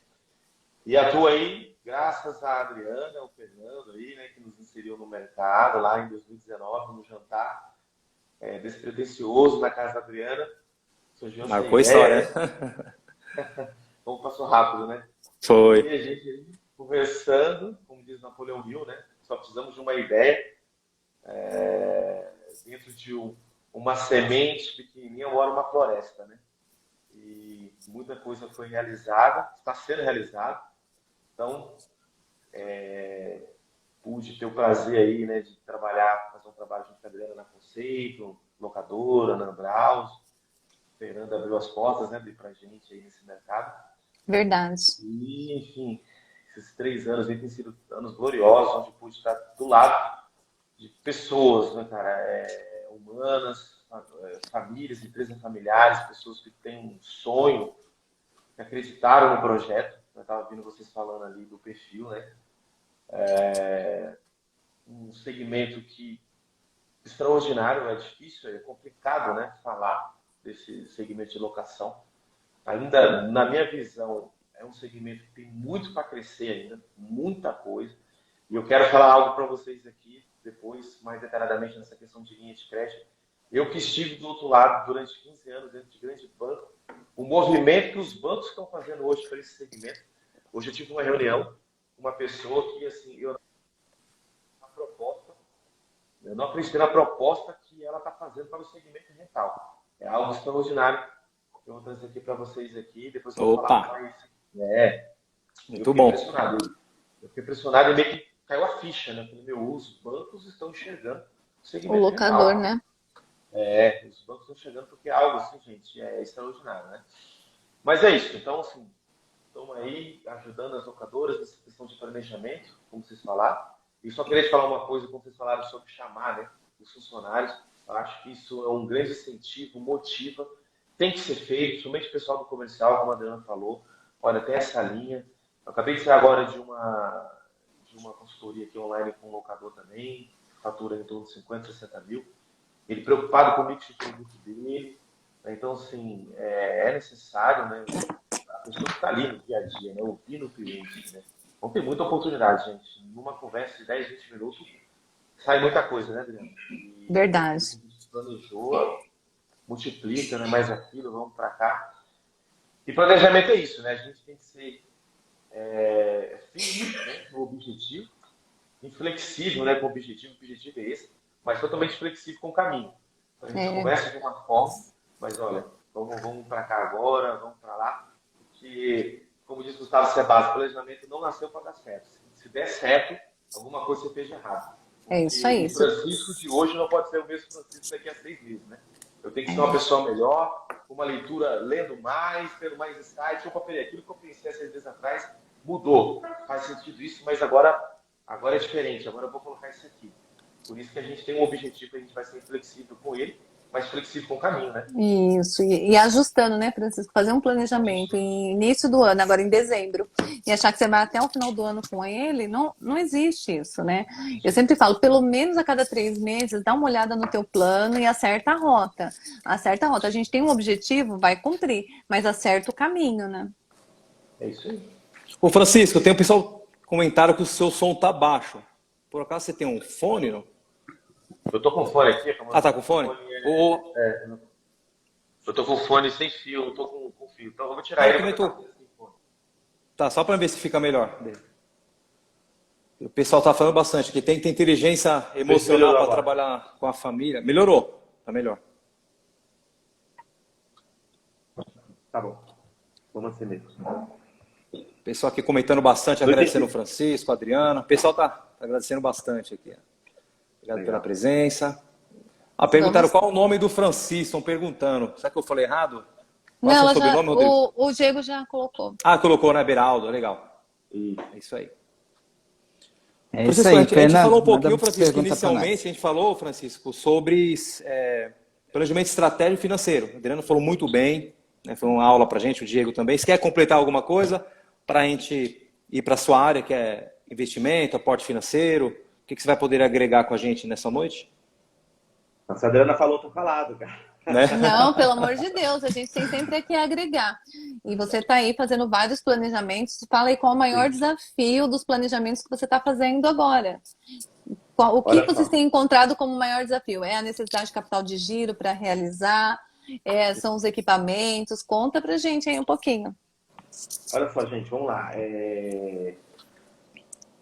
E atua aí, graças à Adriana, ao Fernando aí, né, que nos inseriu no mercado lá em 2019, no jantar despretensioso na casa da Adriana. Surgiu essa Marcou a ideia. história. Como passou rápido, né? Foi. E a gente aí, conversando, como diz Napoleão Hill, né? Só precisamos de uma ideia dentro de uma semente pequenininha mora uma floresta, né? E muita coisa foi realizada, está sendo realizada. Então, pude ter o prazer aí, né, de fazer um trabalho junto com a Adriana na Conceito, locadora, na Ambraus. Fernanda abriu as portas, né, pra gente aí nesse mercado. Verdade. E, enfim, esses 3 anos aí têm sido anos gloriosos, onde pude estar do lado de pessoas, né, cara, humanas, famílias, empresas familiares, pessoas que têm um sonho, que acreditaram no projeto. Eu estava ouvindo vocês falando ali do perfil, né? Um segmento que extraordinário, é difícil, é complicado, né, falar desse segmento de locação. Ainda, na minha visão, é um segmento que tem muito para crescer ainda, muita coisa. E eu quero falar algo para vocês aqui, depois, mais detalhadamente, nessa questão de linha de crédito. Eu que estive do outro lado durante 15 anos dentro de grande banco, o movimento que os bancos estão fazendo hoje para esse segmento. Hoje eu tive uma reunião com uma pessoa que, assim, eu não acreditei na proposta que ela está fazendo para o segmento rental. É algo extraordinário que eu vou trazer aqui para vocês aqui, depois eu vou falar mais. Muito bom. Eu fiquei impressionado e meio que caiu a ficha, né? Falei, os bancos estão enxergando o segmento O locador, rental. né? Os bancos estão enxergando porque é algo assim, gente, extraordinário, né? Mas é isso. Então, assim, estamos aí ajudando as locadoras nessa questão de planejamento, como vocês falaram. E só queria te falar uma coisa, como vocês falaram sobre chamar, né, os funcionários. Eu acho que isso é um grande incentivo, motiva. Tem que ser feito, principalmente o pessoal do comercial, como a Adriana falou. Olha, tem essa linha. Eu acabei de sair agora de uma consultoria aqui online com um locador também, fatura em torno de 50, 60 mil. Ele preocupado com o mix de produto dele. Então, assim, é necessário, né, a pessoa que está ali no dia a dia, né, ouvindo o cliente, né. Então tem muita oportunidade, gente. Numa conversa de 10, 20 minutos, sai muita coisa, né, Adriana? Verdade. A gente planejou, multiplica, né, mais aquilo, vamos para cá. E planejamento é isso, né? A gente tem que ser firme, né, no objetivo, inflexível, né, com o objetivo é esse, mas totalmente flexível com o caminho. Então, a gente conversa de uma forma, mas olha, vamos para cá agora, vamos para lá, porque, como diz Gustavo Ceballos, o planejamento não nasceu para dar certo. Se der certo, alguma coisa você fez de errado. É isso aí. O Francisco de hoje não pode ser o mesmo Francisco daqui a 6 meses, né? Eu tenho que ser uma pessoa melhor, com uma leitura, lendo mais, tendo mais insights. Opa, peraí, aquilo que eu pensei há 6 meses atrás mudou. Faz sentido isso, mas agora é diferente. Agora eu vou colocar isso aqui. Por isso que a gente tem um objetivo, a gente vai ser flexível com ele, mas flexível com o caminho, né? Isso, e ajustando, né, Francisco? Fazer um planejamento em início do ano, agora em dezembro, e achar que você vai até o final do ano com ele, não existe isso, né? Eu sempre falo, pelo menos a cada 3 meses, dá uma olhada no teu plano e acerta a rota. Acerta a rota. A gente tem um objetivo, vai cumprir, mas acerta o caminho, né? É isso aí. Ô Francisco, tem um pessoal comentaram que o seu som tá baixo. Por acaso você tem um fone, não? Eu tô com fone aqui. Tá com fone? Eu tô com fone sem fio, eu tô com fio. Então eu vou tirar ele. Tá, só para ver se fica melhor. O pessoal tá falando bastante que tem que ter inteligência emocional para trabalhar com a família. Melhorou, tá melhor. Tá bom. Vamos assim mesmo. Pessoal aqui comentando bastante, agradecendo o Francisco, a Adriana. O pessoal tá agradecendo bastante aqui. Obrigado pela presença. Perguntaram qual o nome do Francisco, estão perguntando. Será que eu falei errado? Não, o Diego já colocou. Colocou, né? Beraldo, legal. É isso aí. É isso aí, a gente falou um pouquinho, Francisco, inicialmente, a gente falou, Francisco, sobre planejamento estratégico e financeiro. O Adriano falou muito bem, né? Foi uma aula para a gente, o Diego também. Se quer completar alguma coisa para a gente ir para a sua área, que é investimento, aporte financeiro, o que você vai poder agregar com a gente nessa noite? Nossa, a Adriana falou, tô calado, cara. Né? Não, pelo amor de Deus, a gente tem sempre aqui a agregar. E você está aí fazendo vários planejamentos. Fala aí qual o maior desafio dos planejamentos que você está fazendo agora. O que Olha vocês só. têm encontrado como maior desafio? É a necessidade de capital de giro para realizar? São os equipamentos? Conta pra gente aí um pouquinho. Olha só, gente, vamos lá.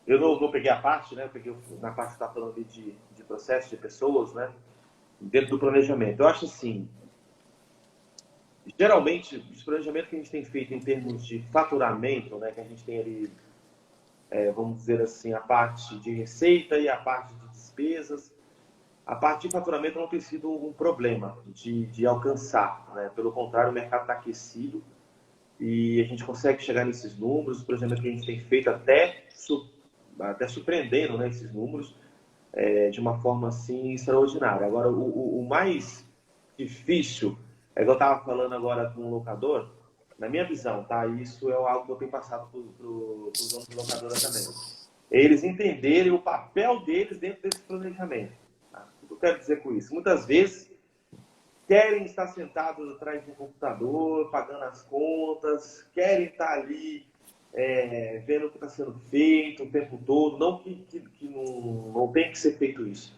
Eu não peguei a parte, né? Eu peguei na parte que está falando ali de processo, de pessoas, né? Dentro do planejamento. Eu acho assim, geralmente, os planejamentos que a gente tem feito em termos de faturamento, né? Que a gente tem ali, vamos dizer assim, a parte de receita e a parte de despesas. A parte de faturamento não tem sido um problema de alcançar, né? Pelo contrário, o mercado está aquecido e a gente consegue chegar nesses números. O planejamento que a gente tem feito até surpreendendo, né, esses números de uma forma assim extraordinária. Agora, o mais difícil é que eu estava falando agora com um locador, na minha visão, tá? Isso é algo que eu tenho passado para os donos de locadora também. Eles entenderem o papel deles dentro desse planejamento. Tá? O que eu quero dizer com isso? Muitas vezes querem estar sentados atrás do computador, pagando as contas, querem estar ali vendo o que está sendo feito o tempo todo. Não que não tem que ser feito isso.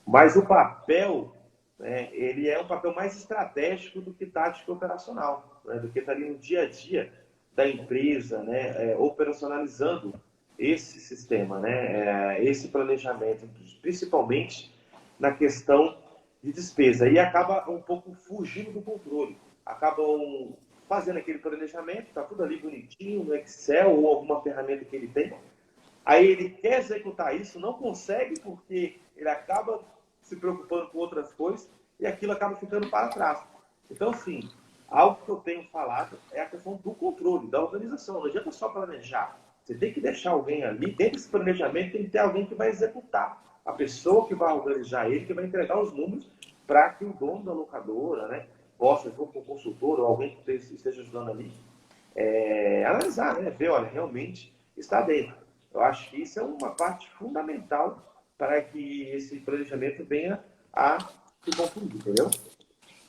Mas o papel, né, ele é um papel mais estratégico do que tático e operacional, né, do que estar ali no dia a dia da empresa, né, operacionalizando esse sistema, né, esse planejamento, principalmente na questão de despesa. E acaba um pouco fugindo do controle. Acabam fazendo aquele planejamento, está tudo ali bonitinho no Excel ou alguma ferramenta que ele tem. Aí ele quer executar isso, não consegue porque ele acaba se preocupando com outras coisas e aquilo acaba ficando para trás. Então, sim, algo que eu tenho falado é a questão do controle, da organização. Não adianta só planejar. Você tem que deixar alguém ali, dentro desse planejamento tem que ter alguém que vai executar. A pessoa que vai organizar ele, que vai entregar os números para que o dono da locadora, né, possa, com o consultor ou alguém que esteja ajudando ali, analisar, né, ver, olha, realmente está dentro. Eu acho que isso é uma parte fundamental para que esse planejamento venha a se concluir, entendeu?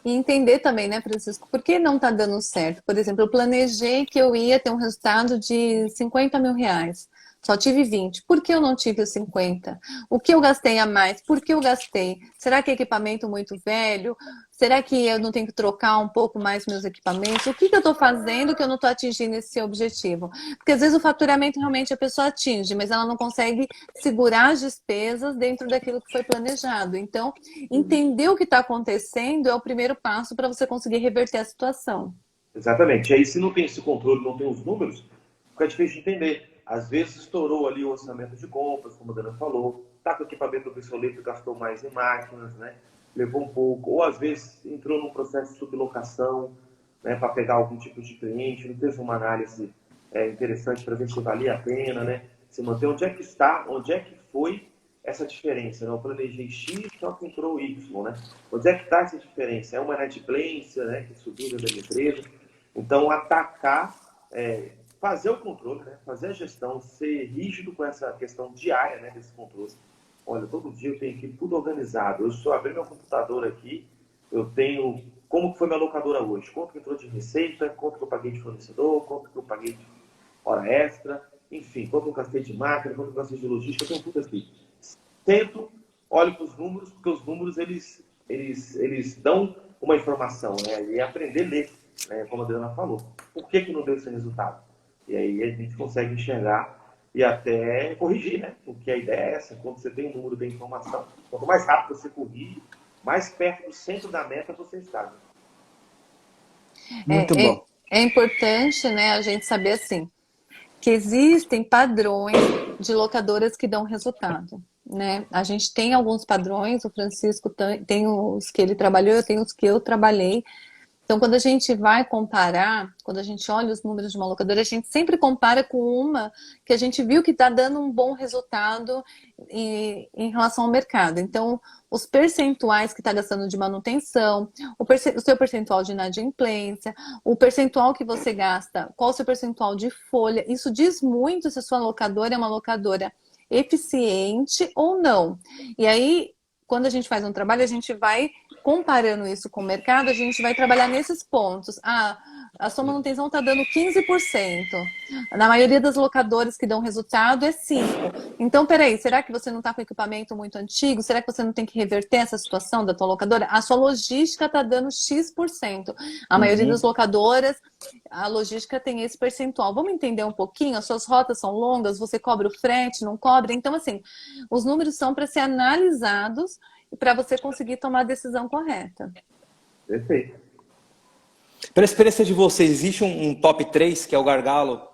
E entender também, né, Francisco, por que não está dando certo? Por exemplo, eu planejei que eu ia ter um resultado de 50 mil reais. Só tive 20. Por que eu não tive os 50? O que eu gastei a mais? Por que eu gastei? Será que é equipamento muito velho? Será que eu não tenho que trocar um pouco mais meus equipamentos? O que eu estou fazendo que eu não estou atingindo esse objetivo? Porque às vezes o faturamento realmente a pessoa atinge, mas ela não consegue segurar as despesas dentro daquilo que foi planejado. Então, entender o que está acontecendo é o primeiro passo para você conseguir reverter a situação. Exatamente. E aí, se não tem esse controle, não tem os números, fica difícil de entender. Às vezes estourou ali o orçamento de compras, como a Dana falou, está com o equipamento obsoleto, gastou mais em máquinas, né? Levou um pouco, ou às vezes entrou num processo de sublocação, né, para pegar algum tipo de cliente, não teve uma análise interessante para ver se valia a pena, né? Se manter onde é que está, onde é que foi essa diferença, né? Eu planejei X, só que entrou Y, né? Onde é que está essa diferença? É uma inadimplência, né, que subiu dentro da empresa. Então, atacar, fazer o controle, né? Fazer a gestão, ser rígido com essa questão diária, né, desse controle. Olha, todo dia eu tenho aqui tudo organizado. Eu só abri meu computador aqui, eu tenho como que foi minha locadora hoje, quanto que entrou de receita, quanto que eu paguei de fornecedor, quanto que eu paguei de hora extra, enfim, quanto eu gastei de máquina, quanto eu gastei de logística, eu tenho tudo aqui. Tento, olho para os números, porque os números eles dão uma informação, né? E é aprender a ler, né? Como a Adriana falou. Por que não deu esse resultado? E aí a gente consegue enxergar e até corrigir, né? Porque a ideia é essa, quando você tem um número de informação, quanto mais rápido você corrige, mais perto do centro da meta você está. Muito bom. É importante, né, a gente saber assim, que existem padrões de locadoras que dão resultado, né? A gente tem alguns padrões, o Francisco tem os que ele trabalhou, eu tenho os que eu trabalhei, Então, quando a gente vai comparar, quando a gente olha os números de uma locadora, a gente sempre compara com uma que a gente viu que está dando um bom resultado em relação ao mercado. Então, os percentuais que está gastando de manutenção, o seu percentual de inadimplência, o percentual que você gasta, qual o seu percentual de folha, isso diz muito se a sua locadora é uma locadora eficiente ou não. E aí, quando a gente faz um trabalho, a gente vai comparando isso com o mercado, a gente vai trabalhar nesses pontos. Ah, a sua manutenção está dando 15%. Na maioria das locadoras que dão resultado é 5%. Então, peraí, será que você não está com equipamento muito antigo? Será que você não tem que reverter essa situação da tua locadora? A sua logística está dando X%. A maioria das locadoras, a logística tem esse percentual. Vamos entender um pouquinho? As suas rotas são longas, você cobra o frete, não cobra? Então, assim, os números são para ser analisados para você conseguir tomar a decisão correta. Perfeito. Pela experiência de vocês, existe um top 3 que é o gargalo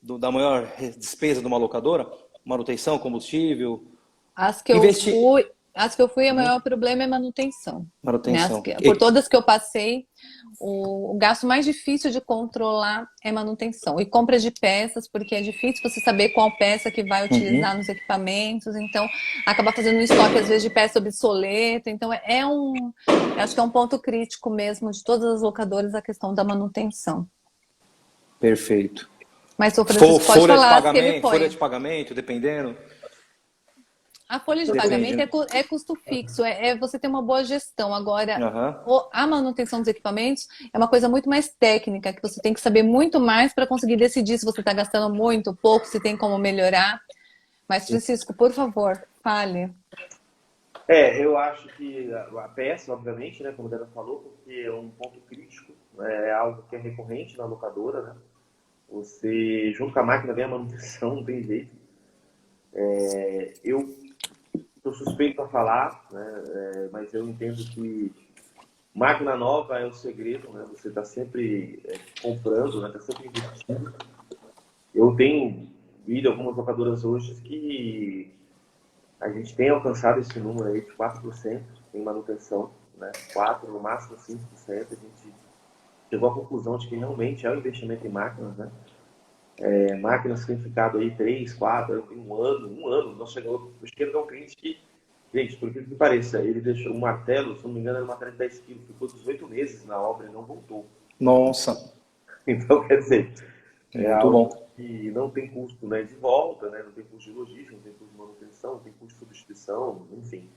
da maior despesa de uma locadora? Manutenção, combustível? As que eu fui, o maior problema é manutenção. Manutenção. Né? Por todas que eu passei, o gasto mais difícil de controlar é manutenção. E compra de peças, porque é difícil você saber qual peça que vai utilizar nos equipamentos. Então, acaba fazendo um estoque, às vezes, de peça obsoleta. Então, acho que é um ponto crítico mesmo de todas as locadoras, a questão da manutenção. Perfeito. Mas o Francisco pode falar que ele põe. Folha de pagamento, dependendo. A folha de pagamento é custo fixo, é você ter uma boa gestão. Agora, a manutenção dos equipamentos é uma coisa muito mais técnica, que você tem que saber muito mais para conseguir decidir se você está gastando muito, pouco, se tem como melhorar. Mas, Francisco, por favor, fale. Eu acho que a peça, obviamente, né, como a Dana falou, porque é um ponto crítico, é algo que é recorrente na locadora, né? Você, junto com a máquina, vem a manutenção, não tem jeito. Eu estou suspeito para falar, né, mas eu entendo que máquina nova é o segredo, né? Você está sempre comprando, está sempre investindo. Eu tenho visto algumas locadoras hoje que a gente tem alcançado esse número aí de 4% em manutenção, né? 4%, no máximo 5%. A gente chegou à conclusão de que realmente é o investimento em máquinas, né? Máquinas que têm ficado aí 3, 4, um ano. Nós chegamos a pegar um cliente que, gente, por que pareça, ele deixou um martelo, se não me engano, era um martelo de 10 quilos, ficou 18 meses na obra e não voltou. Nossa! Então, quer dizer, algo bom. Que não tem custo, né, de volta, né, não tem custo de logística, não tem custo de manutenção, não tem custo de substituição, enfim.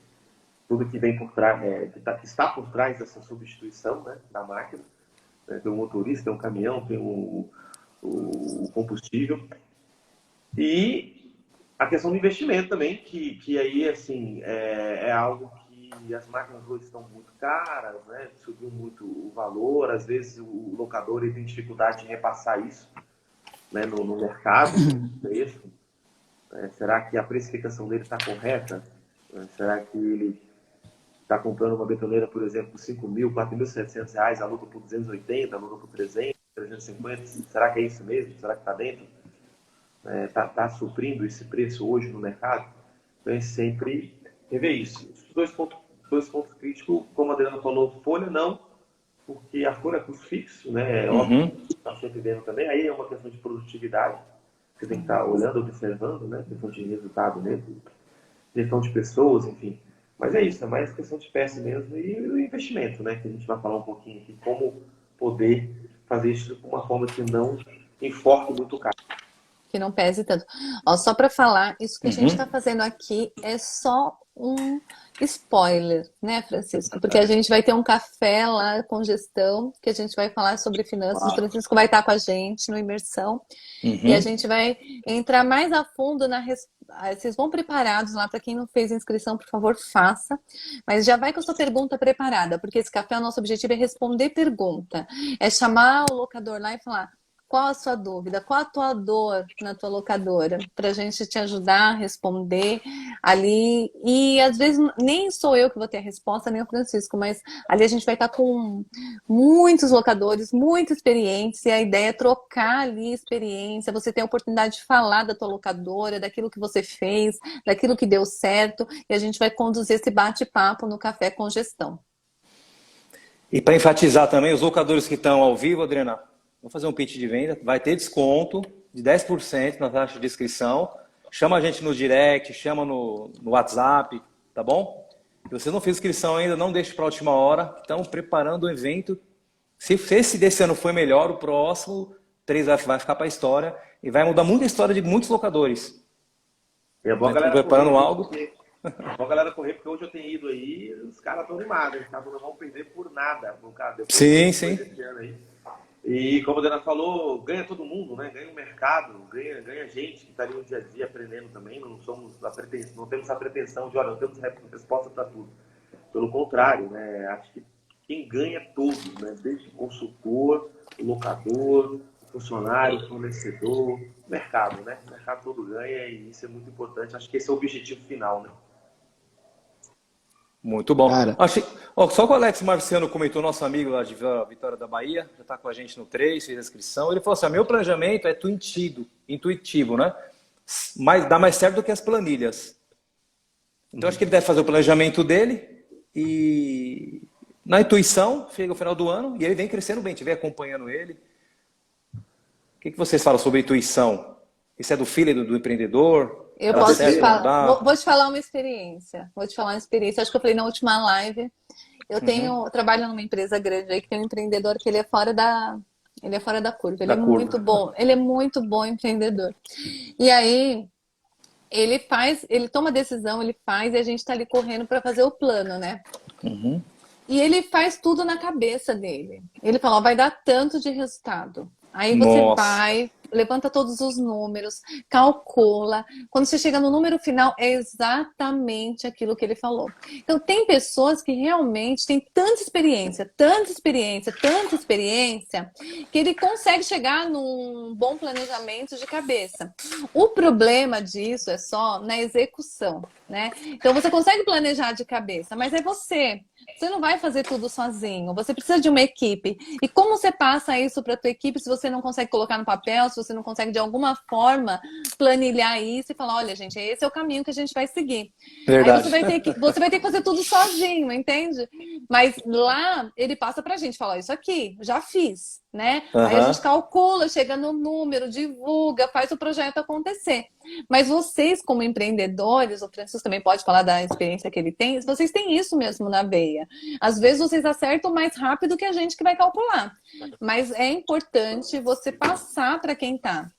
Tudo que vem por trás, que está por trás dessa substituição, né, da máquina. Né, tem um motorista, tem um caminhão, tem o combustível. E a questão do investimento também, que aí, assim, é algo que as máquinas hoje estão muito caras, né? Subiu muito o valor, às vezes o locador tem dificuldade de repassar isso, né, no mercado, no preço. Será que a precificação dele está correta? Será que ele está comprando uma betoneira, por exemplo, por R$5.000, R$4.700, aluga por 280, aluga por 300, 350? Será que é isso mesmo? Será que está dentro? Está suprindo esse preço hoje no mercado? Então, é sempre rever isso. Os dois pontos críticos, como a Adriana falou, folha não, porque a folha é custo fixo, né? Óbvio, está sempre vendo também. Aí é uma questão de produtividade, você tem que estar olhando, observando, né? Questão de resultado mesmo, gestão de pessoas, enfim. Mas é isso, é mais questão de peça mesmo e o investimento, né? Que a gente vai falar um pouquinho aqui, como poder fazer isso de uma forma que não enforque muito o caro. Que não pese tanto. Só para falar, isso que a gente está fazendo aqui é só um spoiler, né, Francisco? Porque a gente vai ter um café lá com gestão, que a gente vai falar sobre finanças. O Francisco vai estar com a gente no Imersão. E a gente vai entrar mais a fundo na vocês vão preparados lá, para quem não fez inscrição, por favor, faça. Mas já vai com a sua pergunta preparada, porque esse café, o nosso objetivo é responder pergunta. É chamar o locador lá e falar: qual a sua dúvida? Qual a tua dor na tua locadora? Para a gente te ajudar a responder ali. E às vezes nem sou eu que vou ter a resposta, nem o Francisco, mas ali a gente vai estar com muitos locadores, muito experientes, e a ideia é trocar ali experiência. Você tem a oportunidade de falar da tua locadora, daquilo que você fez, daquilo que deu certo, e a gente vai conduzir esse bate-papo no Café com Gestão. E para enfatizar também, os locadores que estão ao vivo, Adriana, vamos fazer um pitch de venda, vai ter desconto de 10% na taxa de inscrição. Chama a gente no direct, chama no WhatsApp, tá bom? Se você não fez inscrição ainda, não deixe para a última hora. Estamos preparando o evento. Se esse desse ano foi melhor, o próximo 3 vai ficar para a história e vai mudar muito a história de muitos locadores. É bom a Estamos galera preparando correr, algo. é bom a galera correr, porque hoje eu tenho ido aí, os caras estão animados, eles não vão perder por nada, no caso, depois Sim, sim. desse ano aí. E como a Dana falou, ganha todo mundo, né? Ganha o mercado, ganha gente que está ali no dia a dia aprendendo também. Não temos a pretensão de, olha, não temos resposta para tudo. Pelo contrário, né? Acho que quem ganha é todos, né? Desde o consultor, o locador, o funcionário, o fornecedor, o mercado, né? O mercado todo ganha e isso é muito importante. Acho que esse é o objetivo final, né? Muito bom. Cara, Só que o Alex Marciano comentou, nosso amigo lá de Vitória da Bahia, já está com a gente no 3, fez a inscrição. Ele falou assim: meu planejamento é intuitivo, né? Dá mais certo do que as planilhas. Então acho que ele deve fazer o planejamento dele e na intuição, chega o final do ano e ele vem crescendo bem, te vem acompanhando ele. O que vocês falam sobre intuição? Isso é do filho do empreendedor? Eu Ela posso te serve, não falar, dá? vou te falar uma experiência. Vou te falar uma experiência. Acho que eu falei na última live. Eu trabalho numa empresa grande aí que tem um empreendedor que ele é fora da curva. Ele Da é curva. muito bom. Ele é muito bom empreendedor. E aí ele toma decisão, ele faz e a gente tá ali correndo para fazer o plano, né? E ele faz tudo na cabeça dele. Ele fala, ó, vai dar tanto de resultado. Aí você Nossa. vai, levanta todos os números, calcula. Quando você chega no número final, é exatamente aquilo que ele falou. Então, tem pessoas que realmente têm tanta experiência, que ele consegue chegar num bom planejamento de cabeça. O problema disso é só na execução, né? Então, você consegue planejar de cabeça, mas é você. Você não vai fazer tudo sozinho. Você precisa de uma equipe. E como você passa isso para a tua equipe se você não consegue colocar no papel, se você não consegue de alguma forma planilhar isso e falar, olha, gente, esse é o caminho que a gente vai seguir. Verdade. Aí você vai ter que fazer tudo sozinho, entende? Mas lá ele passa pra gente, fala, isso aqui, já fiz, né? Aí a gente calcula, chega no número, divulga, faz o projeto acontecer. Mas vocês, como empreendedores, o Francisco também pode falar da experiência que ele tem, vocês têm isso mesmo na veia. Às vezes vocês acertam mais rápido que a gente que vai calcular. Mas é importante você passar para quem está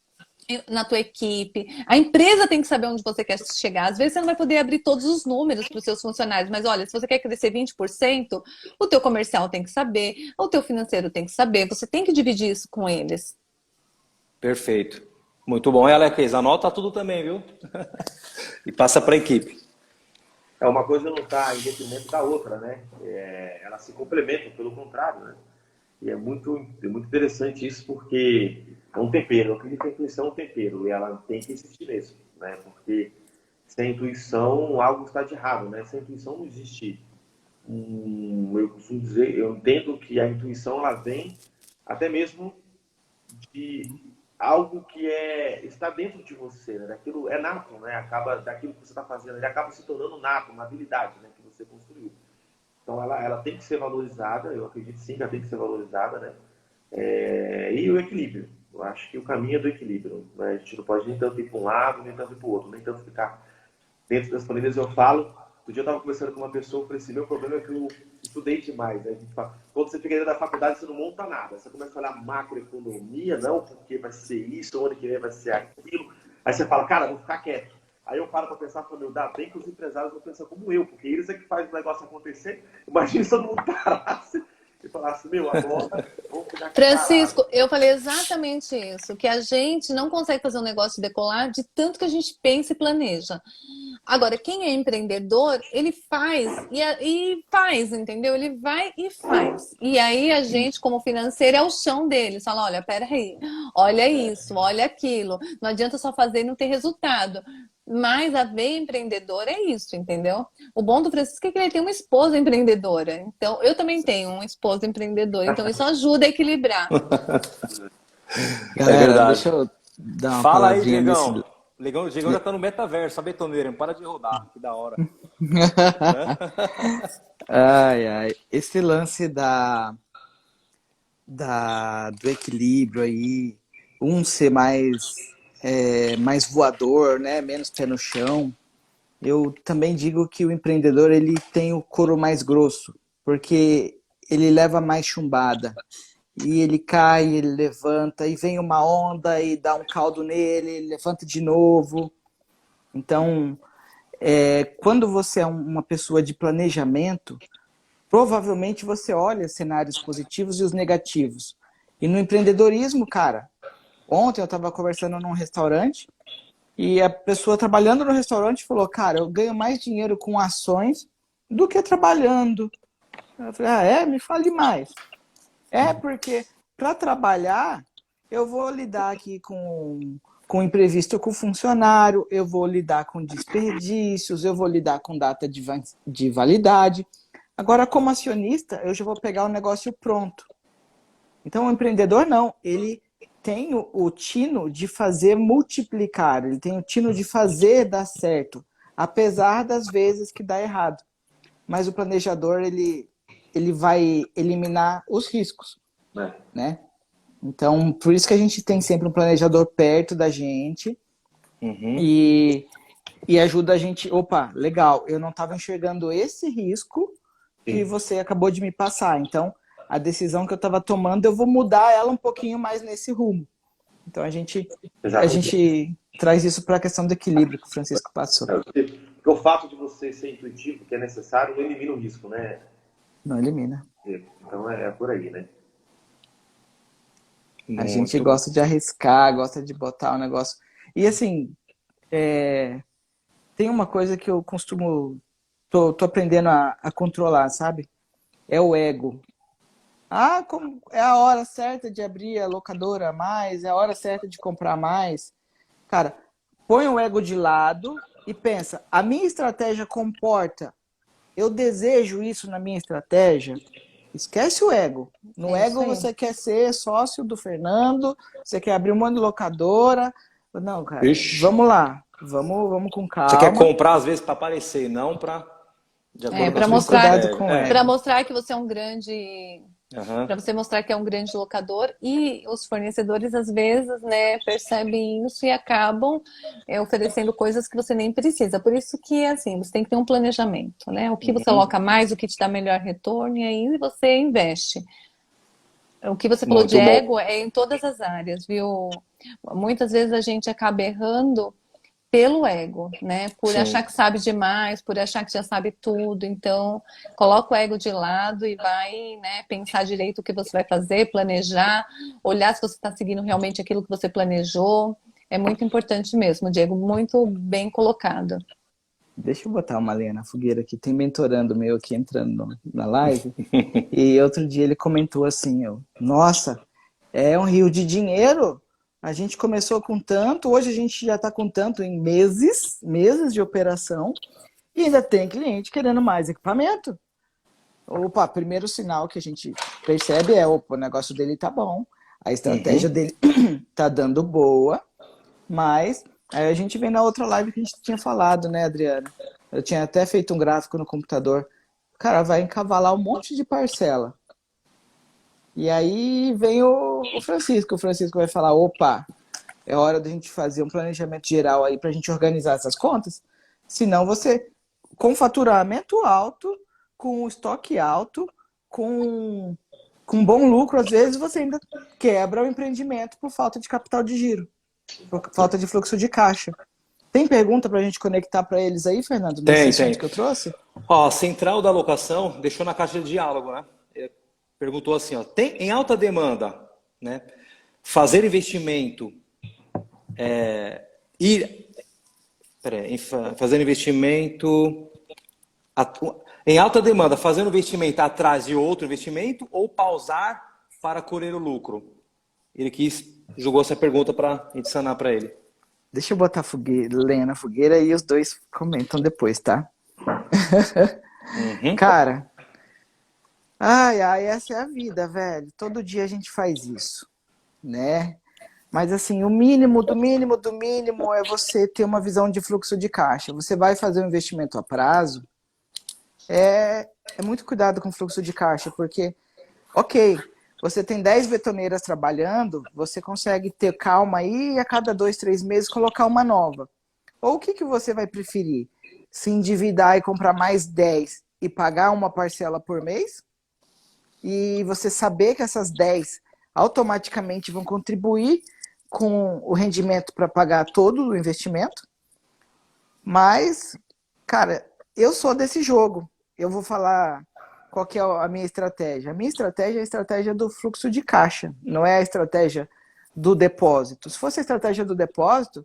na tua equipe. A empresa tem que saber onde você quer chegar. Às vezes você não vai poder abrir todos os números para os seus funcionários, mas olha, se você quer crescer 20%, o teu comercial tem que saber, o teu financeiro tem que saber, você tem que dividir isso com eles. Perfeito. Muito bom. E Alex, anota tudo também, viu? E passa para a equipe. Uma coisa não está em detrimento da outra, né? Elas se complementam, pelo contrário, né? E é muito interessante isso, porque é um tempero. Eu acredito que a intuição é um tempero, e ela tem que existir mesmo, né? Porque sem intuição, algo está de errado, né? Sem intuição não existe. Eu costumo dizer, eu entendo que a intuição, ela vem até mesmo de algo que está dentro de você, né? Daquilo é nato, né? Daquilo que você está fazendo, ele acaba se tornando nato, uma habilidade, né? Que você construiu. Então ela tem que ser valorizada, eu acredito sim que ela tem que ser valorizada, né? E o equilíbrio. Eu acho que o caminho é do equilíbrio, né? A gente não pode nem tanto ir para um lado, nem tanto ir para o outro, nem tanto ficar dentro das planilhas. Eu falo, outro dia eu estava conversando com uma pessoa, eu falei assim, meu problema é que eu estudei demais, né? A gente fala, quando você fica dentro da faculdade, você não monta nada. Você começa a olhar macroeconomia, não, porque vai ser isso, o ano que vem vai ser aquilo. Aí você fala, cara, vou ficar quieto. Aí eu paro para pensar e falo, meu, dá bem que os empresários não pensam como eu, porque eles é que fazem o negócio acontecer. Imagina se todo mundo parasse e falasse, meu, agora vamos ficar aqui Francisco, parado. eu falei exatamente isso, que a gente não consegue fazer um negócio decolar de tanto que a gente pensa e planeja. Agora, quem é empreendedor, ele faz e faz, entendeu? Ele vai e faz. E aí a gente, como financeiro, é o chão deles. Fala, olha, peraí, olha isso, olha aquilo. Não adianta só fazer e não ter resultado. Mas a veia empreendedora é isso, entendeu? O bom do Francisco é que ele tem uma esposa empreendedora. Então, eu também tenho um esposo empreendedor. Então, isso ajuda a equilibrar. galera, verdade. deixa eu dar uma Fala aí, palavrinha Diegão. O Diegão já tá no metaverso, a betoneira, não para de rodar, que da hora. Ai, ai. Esse lance do equilíbrio aí, um ser mais voador, né? Menos pé no chão. Eu também digo que o empreendedor ele tem o couro mais grosso, porque ele leva mais chumbada. E ele cai, ele levanta, e vem uma onda e dá um caldo nele, ele levanta de novo. Então, quando você é uma pessoa de planejamento, provavelmente você olha cenários positivos e os negativos. E no empreendedorismo, cara, ontem eu estava conversando num restaurante e a pessoa trabalhando no restaurante falou, cara, eu ganho mais dinheiro com ações do que trabalhando. Eu falei, Me fale mais. Porque para trabalhar, eu vou lidar aqui com imprevisto com funcionário, eu vou lidar com desperdícios, eu vou lidar com data de validade. Agora, como acionista, eu já vou pegar o negócio pronto. Então, o empreendedor não, ele tem o tino de fazer multiplicar, ele tem o tino de fazer dar certo, apesar das vezes que dá errado. Mas o planejador, ele vai eliminar os riscos, né? Então, por isso que a gente tem sempre um planejador perto da gente e ajuda a gente, opa, legal, eu não estava enxergando esse risco que você acabou de me passar. Então, a decisão que eu estava tomando, eu vou mudar ela um pouquinho mais nesse rumo. Então, a gente traz isso para a questão do equilíbrio que o Francisco passou. Porque o fato de você ser intuitivo, que é necessário, não elimina o risco, né? Não elimina. Então, é por aí, né? A gente gosta de arriscar, gosta de botar o negócio. E assim, tem uma coisa que eu costumo. Tô aprendendo a controlar, sabe? É o ego. Como é a hora certa de abrir a locadora a mais, é a hora certa de comprar mais. Cara, põe o ego de lado e pensa, a minha estratégia comporta, eu desejo isso na minha estratégia? Esquece o ego. No ego você quer ser sócio do Fernando, você quer abrir um monte de locadora. Não, cara, vamos lá. Vamos com calma. Você quer comprar às vezes para aparecer, não para... Para mostrar que você é um grande... Para você mostrar que é um grande locador, e os fornecedores às vezes, né, percebem isso e acabam oferecendo coisas que você nem precisa. Por isso que assim, você tem que ter um planejamento, né? O que você aloca mais, o que te dá melhor retorno, e aí você investe. O que você falou de ego é em todas as áreas, viu? Muitas vezes a gente acaba errando pelo ego, né? Por achar que sabe demais, por achar que já sabe tudo. Então, coloca o ego de lado e vai, né, pensar direito o que você vai fazer, planejar, olhar se você está seguindo realmente aquilo que você planejou. É muito importante mesmo, Diego, muito bem colocado. Deixa eu botar uma lenha na fogueira aqui. Tem mentorando meu aqui entrando na live. E outro dia ele comentou assim, nossa, é um rio de dinheiro. A gente começou com tanto, hoje a gente já está com tanto em meses de operação, e ainda tem cliente querendo mais equipamento. Opa, primeiro sinal que a gente percebe o negócio dele tá bom, a estratégia dele tá dando boa, mas aí a gente vem na outra live que a gente tinha falado, né, Adriana? Eu tinha até feito um gráfico no computador. Cara, vai encavalar um monte de parcela. E aí vem o Francisco. O Francisco vai falar, opa, é hora da gente fazer um planejamento geral aí pra gente organizar essas contas. Senão você, com faturamento alto, com estoque alto, com bom lucro, às vezes você ainda quebra o empreendimento por falta de capital de giro, por falta de fluxo de caixa. Tem pergunta pra gente conectar para eles aí, Fernando? Tem. Que eu trouxe? Ó, a central da locação deixou na caixa de diálogo, né? Perguntou assim, ó, tem em alta demanda, né? Fazer investimento, fazer investimento em alta demanda, fazendo investimento atrás de outro investimento ou pausar para colher o lucro? Ele jogou essa pergunta para a gente sanar para ele. Deixa eu botar lenha na fogueira e os dois comentam depois, tá? Cara, essa é a vida, velho. Todo dia a gente faz isso, né? Mas assim, o mínimo do mínimo do mínimo é você ter uma visão de fluxo de caixa. Você vai fazer um investimento a prazo, é muito cuidado com o fluxo de caixa, porque, ok, você tem 10 betoneiras trabalhando, você consegue ter calma aí e a cada 2, 3 meses colocar uma nova. Ou o que você vai preferir? Se endividar e comprar mais 10 e pagar uma parcela por mês? E você saber que essas 10 automaticamente vão contribuir com o rendimento para pagar todo o investimento? Mas, cara, eu sou desse jogo. Eu vou falar qual que é a minha estratégia. A minha estratégia é a estratégia do fluxo de caixa, não é a estratégia do depósito. Se fosse a estratégia do depósito,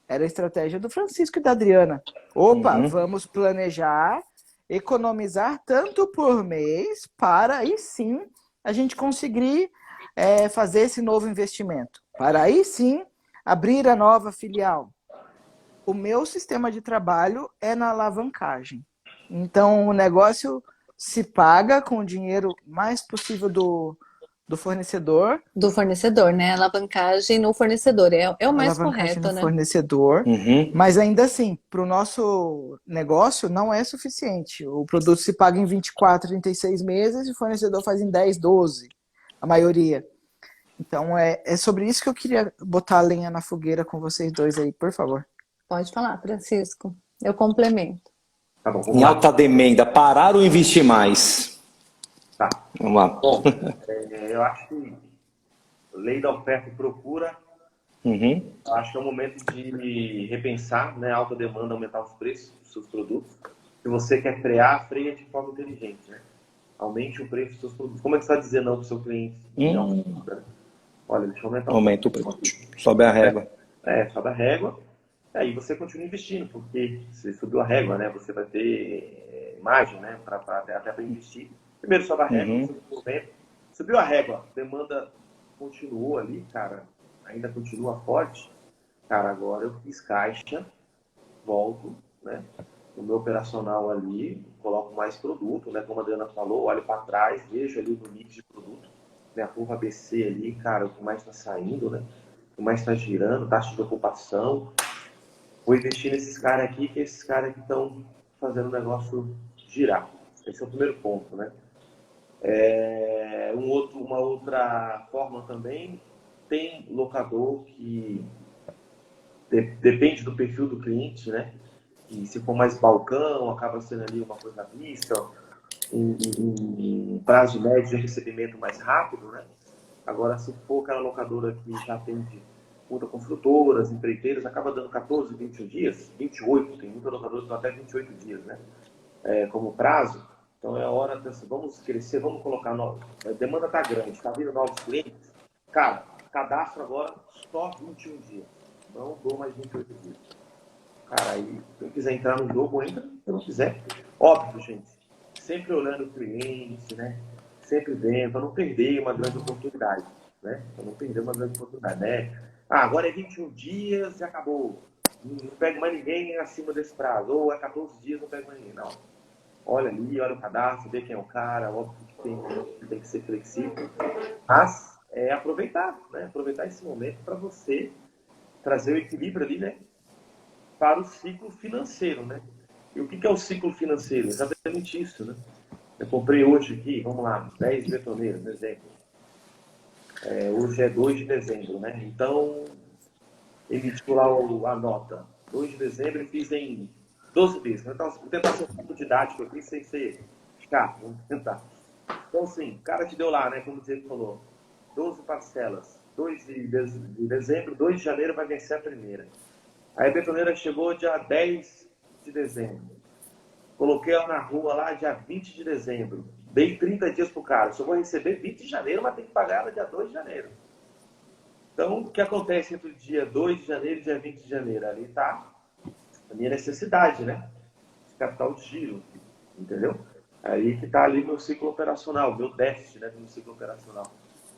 era a estratégia do Francisco e da Adriana. Opa, vamos planejar, economizar tanto por mês para aí sim a gente conseguir fazer esse novo investimento. Para aí sim abrir a nova filial. O meu sistema de trabalho é na alavancagem. Então, o negócio se paga com o dinheiro mais possível do fornecedor. Do fornecedor, né? Alavancagem no fornecedor. É o mais Alavancagem correto, no né? fornecedor. Mas ainda assim, para o nosso negócio não é suficiente. O produto se paga em 24, 36 meses e o fornecedor faz em 10, 12, a maioria. Então, é sobre isso que eu queria botar a lenha na fogueira com vocês dois aí, por favor. Pode falar, Francisco. Eu complemento. Tá bom, vamos Em lá. alta demanda, parar ou investir mais? Tá. Vamos lá. Bom, eu acho que lei da oferta e procura, eu acho que é o momento de repensar, né? A alta demanda, aumentar os preços dos seus produtos. Se você quer frear, freia de forma inteligente, né? Aumente o preço dos seus produtos. Como é que você vai dizer não para o seu cliente? Olha, deixa eu aumentar Aumenta o preço. Sobe a régua. sobe a régua. Aí você continua investindo, porque se subiu a régua, né? Você vai ter margem, né? Até para investir. Primeiro sobe a régua, subiu a régua, demanda continuou ali, cara, ainda continua forte. Cara, agora eu fiz caixa, volto, né? No meu operacional ali, coloco mais produto, né? Como a Adriana falou, olho para trás, vejo ali no mix de produto, né? A curva ABC ali, cara, o que mais está saindo, né? O que mais está girando, taxa de ocupação. Vou investir nesses caras aqui, que esses caras que estão fazendo o negócio girar. Esse é o primeiro ponto, né? Uma outra forma também, tem locador que depende do perfil do cliente, né? E se for mais balcão, acaba sendo ali uma coisa à vista, um prazo médio de recebimento mais rápido, né? Agora, se for aquela locadora que já atende muitas construtoras, empreiteiras, acaba dando 14, 21 dias, 28, tem muita locadora que dá até 28 dias, né? Como prazo. Então é a hora de assim, vamos crescer, vamos colocar novos. A demanda está grande, está vindo novos clientes. Cara, cadastro agora só 21 dias. Não dou mais 28 dias. Cara, aí quem quiser entrar no jogo, entra. Se não quiser, óbvio, gente. Sempre olhando o cliente, né? Sempre vendo, para não perder uma grande oportunidade, né? Para não perder uma grande oportunidade, né? Agora é 21 dias e acabou. Não pego mais ninguém acima desse prazo. Ou é 14 dias, não pego mais ninguém. Não. Olha ali, olha o cadastro, vê quem é o cara, óbvio que tem que ser flexível. Mas aproveitar, né? Aproveitar esse momento para você trazer o equilíbrio ali, né? Para o ciclo financeiro, né? E o que é o ciclo financeiro? Exatamente isso, né? Eu comprei hoje aqui, vamos lá, 10 betoneiras, por exemplo. Hoje é 2 de dezembro, né? Então, emitiu lá a nota. 2 de dezembro e fiz em 12 vezes. Então, vou tentar ser um pouco didático aqui, sem ser chato. Vamos tentar. Então, assim, o cara te deu lá, né? Como o Diego falou, 12 parcelas. 2 de dezembro, 2 de janeiro vai vencer a primeira. Aí a betoneira chegou dia 10 de dezembro. Coloquei ela na rua lá dia 20 de dezembro. Dei 30 dias pro cara. Só vou receber 20 de janeiro, mas tem que pagar ela dia 2 de janeiro. Então, o que acontece entre o dia 2 de janeiro e dia 20 de janeiro? Ali está a minha necessidade, né? De capital de giro, entendeu? Aí que está ali meu ciclo operacional, meu déficit, né, no ciclo operacional.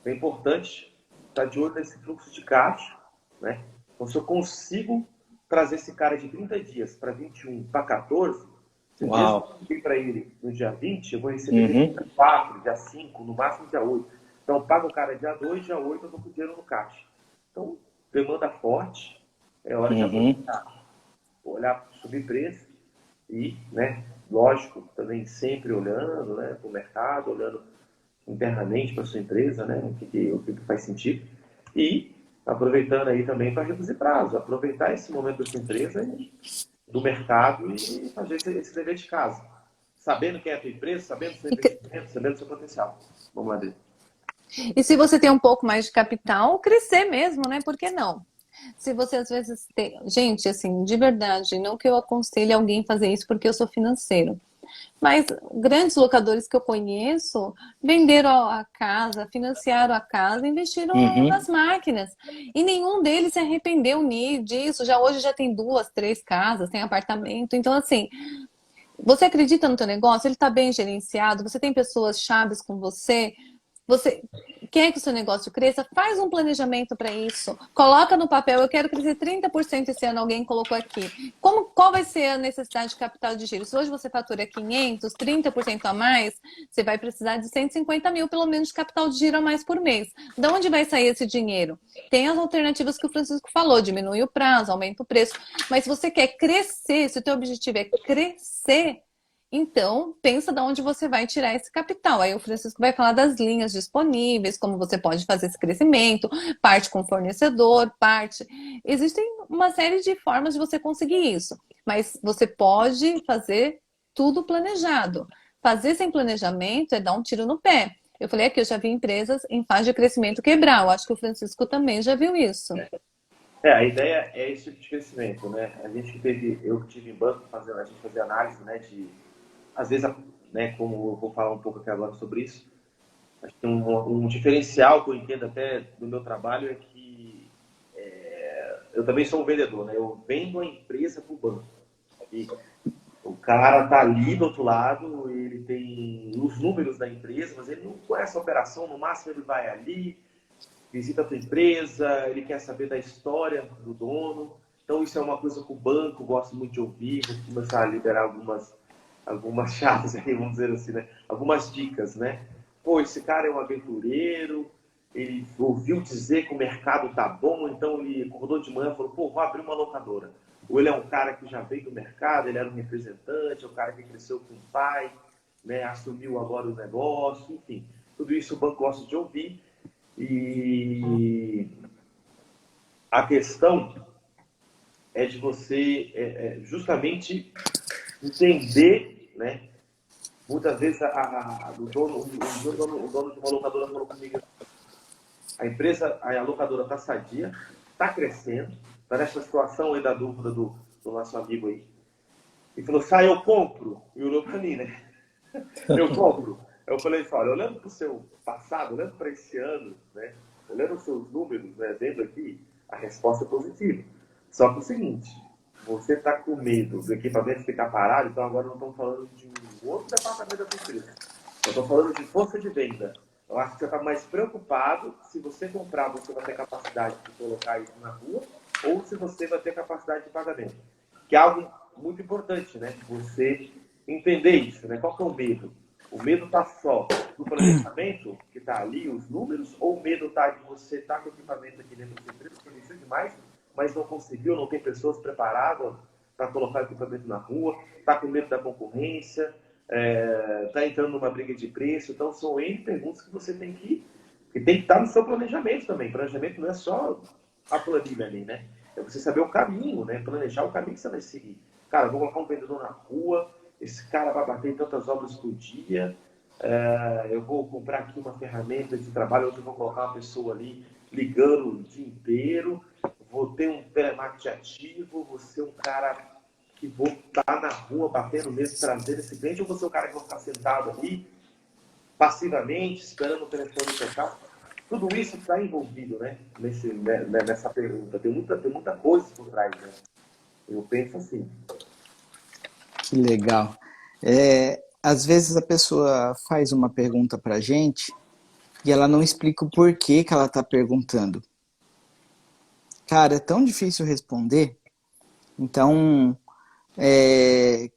É importante estar de olho nesse fluxo de caixa, né? Então, se eu consigo trazer esse cara de 30 dias para 21, para 14, se eu para ele no dia 20, eu vou receber dia 4, dia 5, no máximo dia 8. Então, eu pago o cara dia 2, dia 8, eu estou com o dinheiro no caixa. Então, demanda forte, é hora de aproveitar. Olhar, subir preço e, né, lógico, também sempre olhando, né, para o mercado, olhando internamente para a sua empresa, né, o que faz sentido, e aproveitando aí também para reduzir prazo, aproveitar esse momento da sua empresa e do mercado e fazer esse dever de casa. Sabendo quem é a tua empresa, sabendo o seu investimento, sabendo o seu potencial. Vamos lá, Adri. E se você tem um pouco mais de capital, crescer mesmo, né? Por que não? Se você às vezes tem... Gente, assim, de verdade, não que eu aconselhe alguém fazer isso porque eu sou financeiro. Mas grandes locadores que eu conheço venderam a casa, financiaram a casa, investiram nas máquinas. E nenhum deles se arrependeu disso. Hoje já tem 2, 3 casas, tem apartamento. Então, assim, você acredita no teu negócio? Ele está bem gerenciado? Você tem pessoas chaves com você? Você quer que o seu negócio cresça? Faz um planejamento para isso. Coloca no papel, eu quero crescer 30% esse ano, alguém colocou aqui. Qual vai ser a necessidade de capital de giro? Se hoje você fatura 500, 30% a mais, você vai precisar de 150 mil, pelo menos, de capital de giro a mais por mês. De onde vai sair esse dinheiro? Tem as alternativas que o Francisco falou, diminui o prazo, aumenta o preço. Mas se você quer crescer, se o teu objetivo é crescer, então, pensa de onde você vai tirar esse capital. Aí o Francisco vai falar das linhas disponíveis, como você pode fazer esse crescimento, parte com fornecedor, parte... Existem uma série de formas de você conseguir isso, mas você pode fazer tudo planejado. Fazer sem planejamento é dar um tiro no pé. Eu falei aqui, eu já vi empresas em fase de crescimento quebrar. Eu acho que o Francisco também já viu isso. A ideia é esse tipo de crescimento, né? Eu tive em banco, a gente fazia análise, né, às vezes, né, como eu vou falar um pouco aqui agora sobre isso, acho que um diferencial que eu entendo até do meu trabalho é que eu também sou um vendedor, né? Eu vendo a empresa para o banco. E o cara tá ali do outro lado, ele tem os números da empresa, mas ele não conhece a operação, no máximo ele vai ali, visita a tua empresa, ele quer saber da história do dono. Então isso é uma coisa que o banco gosta muito de ouvir, vou começar a liberar algumas chaves aí, vamos dizer assim, né? Algumas dicas, né? Pô, esse cara é um aventureiro, ele ouviu dizer que o mercado tá bom, então ele acordou de manhã e falou, pô, vou abrir uma locadora. Ou ele é um cara que já veio do mercado, ele era um representante, é um cara que cresceu com o pai, né? Assumiu agora o negócio, enfim. Tudo isso o banco gosta de ouvir. E a questão é de você justamente entender, né? Muitas vezes o dono de uma locadora falou comigo, a locadora está sadia, está crescendo, está nessa situação aí da dúvida do nosso amigo aí. E falou, eu compro. E olhou para mim, né? Eu compro. Eu falei, olha, olhando para o seu passado, olhando para esse ano, né? Olhando os seus números, né? Vendo aqui, a resposta é positiva. Só que é o seguinte, você está com medo do equipamento ficar parado, então agora não estamos falando de um outro departamento da sua empresa. Eu estou falando de força de venda. Eu acho que você está mais preocupado se você comprar, você vai ter capacidade de colocar isso na rua, ou se você vai ter capacidade de pagamento. Que é algo muito importante, né? Você entender isso, né? Qual que é o medo? O medo está só no planejamento, que está ali, os números, ou o medo está de você estar com o equipamento aqui dentro da sua empresa, que investiu demais, mas não conseguiu, não tem pessoas preparadas para colocar o equipamento na rua, está com medo da concorrência, está entrando numa briga de preço. Então, são N perguntas que você tem que estar no seu planejamento também. Planejamento não é só a planilha ali, né? É você saber o caminho, né? Planejar o caminho que você vai seguir. Cara, vou colocar um vendedor na rua, esse cara vai bater em tantas obras por dia, eu vou comprar aqui uma ferramenta de trabalho onde eu vou colocar uma pessoa ali ligando o dia inteiro, vou ter um telemarketing ativo, vou ser um cara que vou estar na rua batendo mesmo, trazendo esse cliente, ou vou ser um cara que vai ficar sentado ali, passivamente, esperando o telefone tocar. Tudo isso está envolvido, né, nessa pergunta. Tem muita coisa por trás, né? Eu penso assim. Que legal. Às vezes a pessoa faz uma pergunta para a gente e ela não explica o porquê que ela está perguntando. Cara, é tão difícil responder. Então,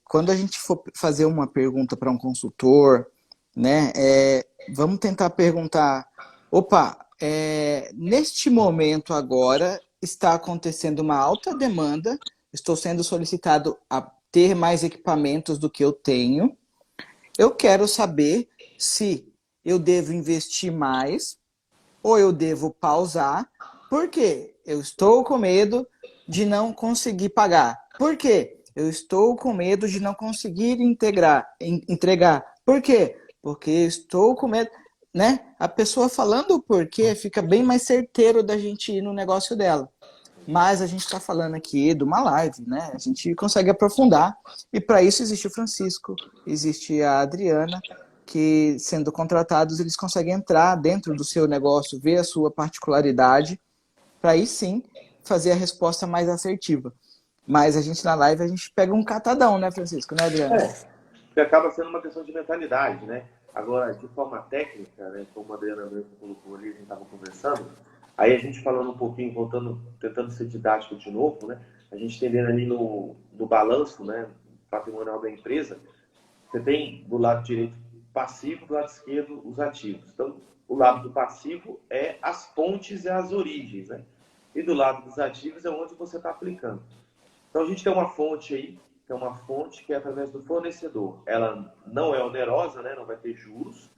quando a gente for fazer uma pergunta para um consultor, né, vamos tentar perguntar, neste momento agora está acontecendo uma alta demanda, estou sendo solicitado a ter mais equipamentos do que eu tenho. Eu quero saber se eu devo investir mais ou eu devo pausar. Por quê? Eu estou com medo de não conseguir pagar. Por quê? Eu estou com medo de não conseguir entregar. Por quê? Porque eu estou com medo, né? A pessoa falando o porquê fica bem mais certeiro da gente ir no negócio dela. Mas a gente está falando aqui de uma live, né? A gente consegue aprofundar. E para isso existe o Francisco, existe a Adriana, que sendo contratados eles conseguem entrar dentro do seu negócio, ver a sua particularidade, para aí sim fazer a resposta mais assertiva. Mas a gente na live, a gente pega um catadão, né, Francisco? Né, Adriana? Porque acaba sendo uma questão de mentalidade, né? Agora, de forma técnica, né, como a Adriana mesmo colocou ali, a gente estava conversando, aí a gente falando um pouquinho, voltando, tentando ser didático de novo, né? A gente entendendo ali no balanço, né, patrimonial da empresa, você tem do lado direito passivo, do lado esquerdo os ativos. Então, o lado do passivo é as fontes e as origens, né? E do lado dos ativos é onde você está aplicando. Então, a gente tem uma fonte aí, que é uma fonte que é através do fornecedor. Ela não é onerosa, né? Não vai ter juros.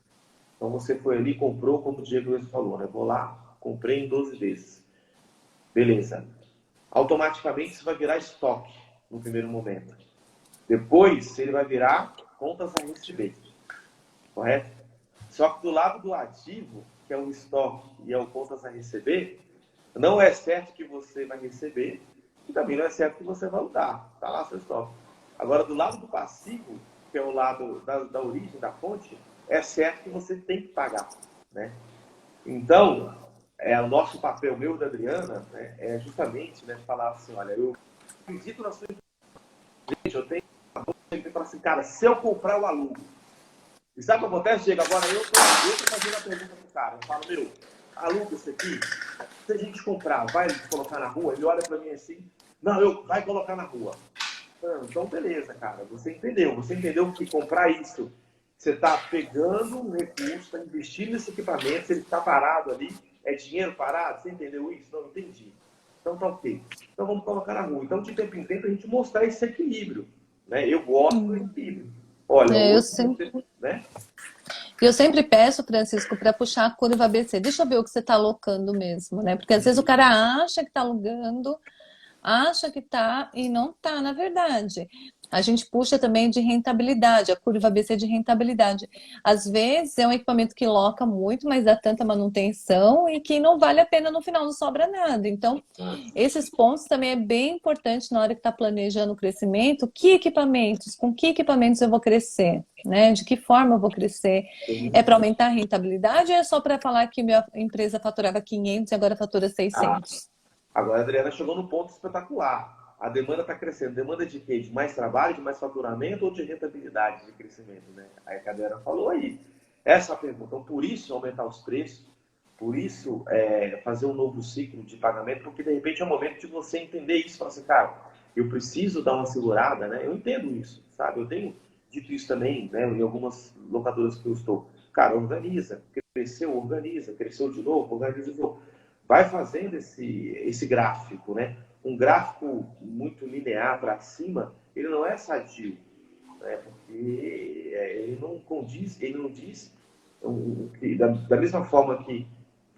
Então, você foi ali, comprou, como o Diego mesmo falou, né? Vou lá, comprei em 12 vezes. Beleza. Automaticamente, isso vai virar estoque no primeiro momento. Depois, ele vai virar contas a receber. Correto? Só que do lado do ativo, que é o estoque e é o contas a receber, não é certo que você vai receber e também não é certo que você vai usar. Está lá seu estoque. Agora, do lado do passivo, que é o lado da origem, da fonte, é certo que você tem que pagar, né? Então, o nosso papel, meu e da Adriana, né, é justamente, né, falar assim, olha, eu acredito na sua... Gente, eu tenho que falar assim, cara, se eu comprar, eu alugo. E sabe o que acontece, Diego? Agora eu tô fazendo a pergunta pro cara. Eu falo, meu, aluga isso aqui. Se a gente comprar, vai colocar na rua? Ele olha pra mim assim, não, vai colocar na rua. Então, beleza, cara. Você entendeu que comprar isso, você tá pegando um recurso, está investindo nesse equipamento, se ele está parado ali, é dinheiro parado, você entendeu isso? Não, entendi. Então tá ok. Então vamos colocar na rua. Então, de tempo em tempo, a gente mostrar esse equilíbrio, né? Eu gosto do equilíbrio. Olha, né? Eu sempre peço, Francisco, para puxar a curva ABC. Deixa eu ver o que você está alocando mesmo, né? Porque às vezes o cara acha que está alugando, acha que está e não está, na verdade. A gente puxa também de rentabilidade, a curva ABC de rentabilidade. Às vezes é um equipamento que loca muito, mas dá tanta manutenção e que não vale a pena no final, não sobra nada. Então, esses pontos também é bem importante na hora que está planejando o crescimento. Com que equipamentos eu vou crescer? Né? De que forma eu vou crescer? É para aumentar a rentabilidade ou é só para falar que minha empresa faturava 500 e agora fatura 600? Agora a Adriana chegou num ponto espetacular. A demanda está crescendo. Demanda de quê? De mais trabalho, de mais faturamento ou de rentabilidade, de crescimento, né? Aí a Adriana falou aí. Essa é a pergunta. Então, por isso aumentar os preços, por isso fazer um novo ciclo de pagamento, porque de repente é o momento de você entender isso. Falar assim, cara, eu preciso dar uma segurada, né? Eu entendo isso, sabe? Eu tenho dito isso também, né? Em algumas locadoras que eu estou. Cara, organiza. Cresceu de novo, organiza de novo. Vai fazendo esse gráfico, né? Um gráfico muito linear para cima, ele não é sadio, né? Porque ele não condiz, ele não diz que da mesma forma que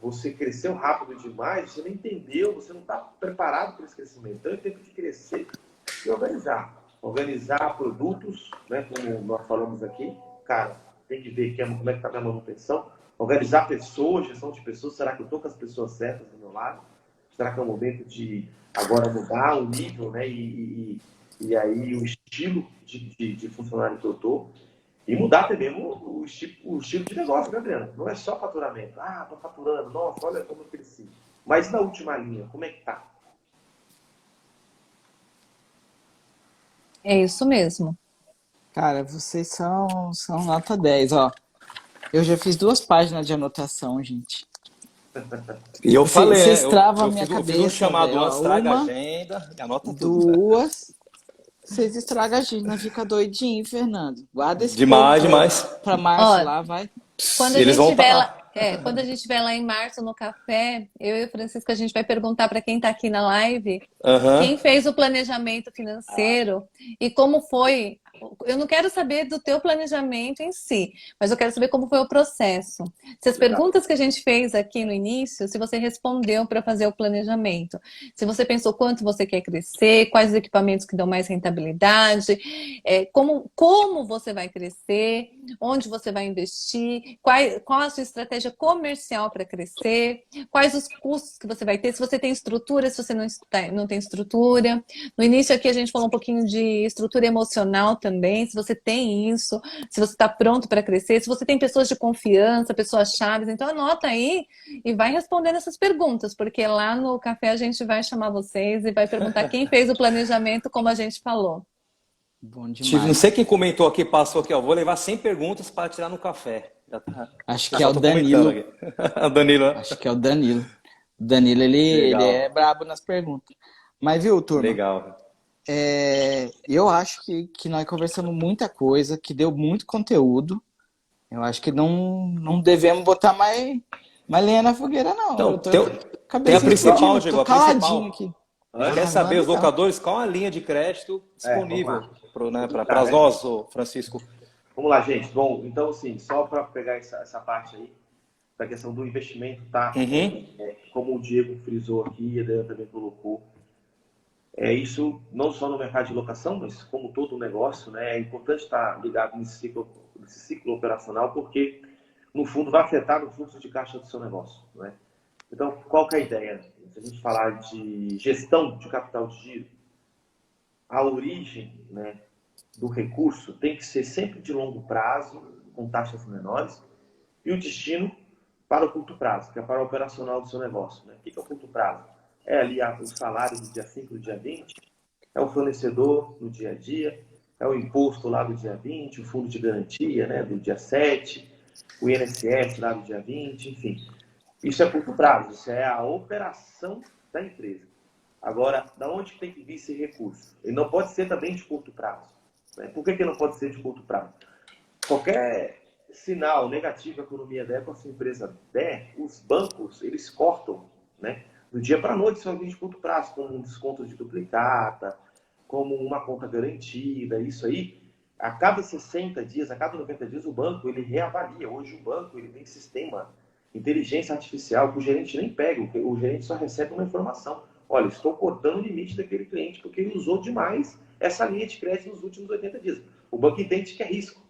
você cresceu rápido demais, você não entendeu, você não está preparado para esse crescimento. Então é tempo de crescer e organizar. Organizar produtos, né? Como nós falamos aqui, cara, tem que ver como é que está a minha manutenção. Organizar pessoas, gestão de pessoas. Será que eu estou com as pessoas certas do meu lado? Será que é o momento de agora mudar o nível, né? E aí o estilo de funcionário que eu estou? E mudar também o estilo de negócio, né, Adriana? Não é só faturamento. Ah, estou faturando. Nossa, olha como eu cresci. Mas na última linha, como é que tá? É isso mesmo. Cara, vocês são nota 10, ó. Eu já fiz 2 páginas de anotação, gente. E eu falei, Vocês né? travam a Eu minha fiz cabeça, um chamado velho. antes, traga a Uma, agenda, e anota tudo, velho. 2, vocês estragam a agenda, fica doidinho, Fernando. Guarda esse povo Demais, demais. pra março Ó, lá, vai. quando a Eles gente vão estiver estar. lá, Quando a gente estiver lá em março no café, eu e o Francisco, a gente vai perguntar para quem está aqui na live Aham. quem fez o planejamento financeiro e como foi. Eu não quero saber do teu planejamento em si, mas eu quero saber como foi o processo. Se as Legal. perguntas que a gente fez aqui no início, se você respondeu para fazer o planejamento, se você pensou quanto você quer crescer, quais os equipamentos que dão mais rentabilidade, como você vai crescer, onde você vai investir, qual a sua estratégia comercial para crescer, quais os custos que você vai ter, se você tem estrutura, se você não tem estrutura. No início aqui a gente falou um pouquinho de estrutura emocional também, se você tem isso, se você está pronto para crescer, se você tem pessoas de confiança, pessoas chaves. Então anota aí e vai respondendo essas perguntas, porque lá no café a gente vai chamar vocês e vai perguntar quem fez o planejamento, como a gente falou. Bom Não demais. sei quem comentou aqui, passou aqui, ó. Vou levar 100 perguntas para tirar no café. Já tá. Acho O que é pessoal o tá comentando Danilo. aqui. O Danilo, né? Acho que é o Danilo. O Danilo, ele é Legal, brabo nas perguntas. Mas, viu, turma? legal. Eu acho que nós conversamos muita coisa, que deu muito conteúdo. Eu acho que não devemos botar mais lenha na fogueira, não. Então, Eu tô tem a cabeça principal, explodindo, Diego, tô a caladinho principal. aqui. A gente Hã? quer saber, os Gravando, tá? locadores, qual a linha de crédito Vamos disponível lá. para Né? nós, ô Francisco. Vamos lá, gente. Bom, então, assim, só para pegar essa parte aí, da questão do investimento, tá? Uhum. Como o Diego frisou aqui e a Adriana também colocou, isso não só no mercado de locação, mas como todo negócio, né? É importante estar ligado nesse ciclo operacional, porque, no fundo, vai afetar no fluxo de caixa do seu negócio, né? Então, qual que é a ideia? Se a gente falar de gestão de capital de giro, a origem, né, do recurso tem que ser sempre de longo prazo, com taxas menores, e o destino para o curto prazo, que é para o operacional do seu negócio, né? O que é o curto prazo? É ali o salário do dia 5 do dia 20, é o fornecedor no dia a dia, é o imposto lá do dia 20, o fundo de garantia, né, do dia 7, o INSS lá do dia 20, enfim. Isso é curto prazo, isso é a operação da empresa. Agora, da onde tem que vir esse recurso? Ele não pode ser também de curto prazo, né? Por que não pode ser de curto prazo? Qualquer sinal negativo que a economia der, que a sua empresa der, os bancos, eles cortam, né? Do dia para a noite, isso vai vir de curto prazo, como um desconto de duplicata, como uma conta garantida, isso aí. A cada 60 dias, a cada 90 dias, o banco ele reavalia. Hoje o banco ele tem sistema, inteligência artificial, que o gerente nem pega, o gerente só recebe uma informação. Olha, estou cortando o limite daquele cliente porque ele usou demais essa linha de crédito nos últimos 80 dias. O banco entende que é risco.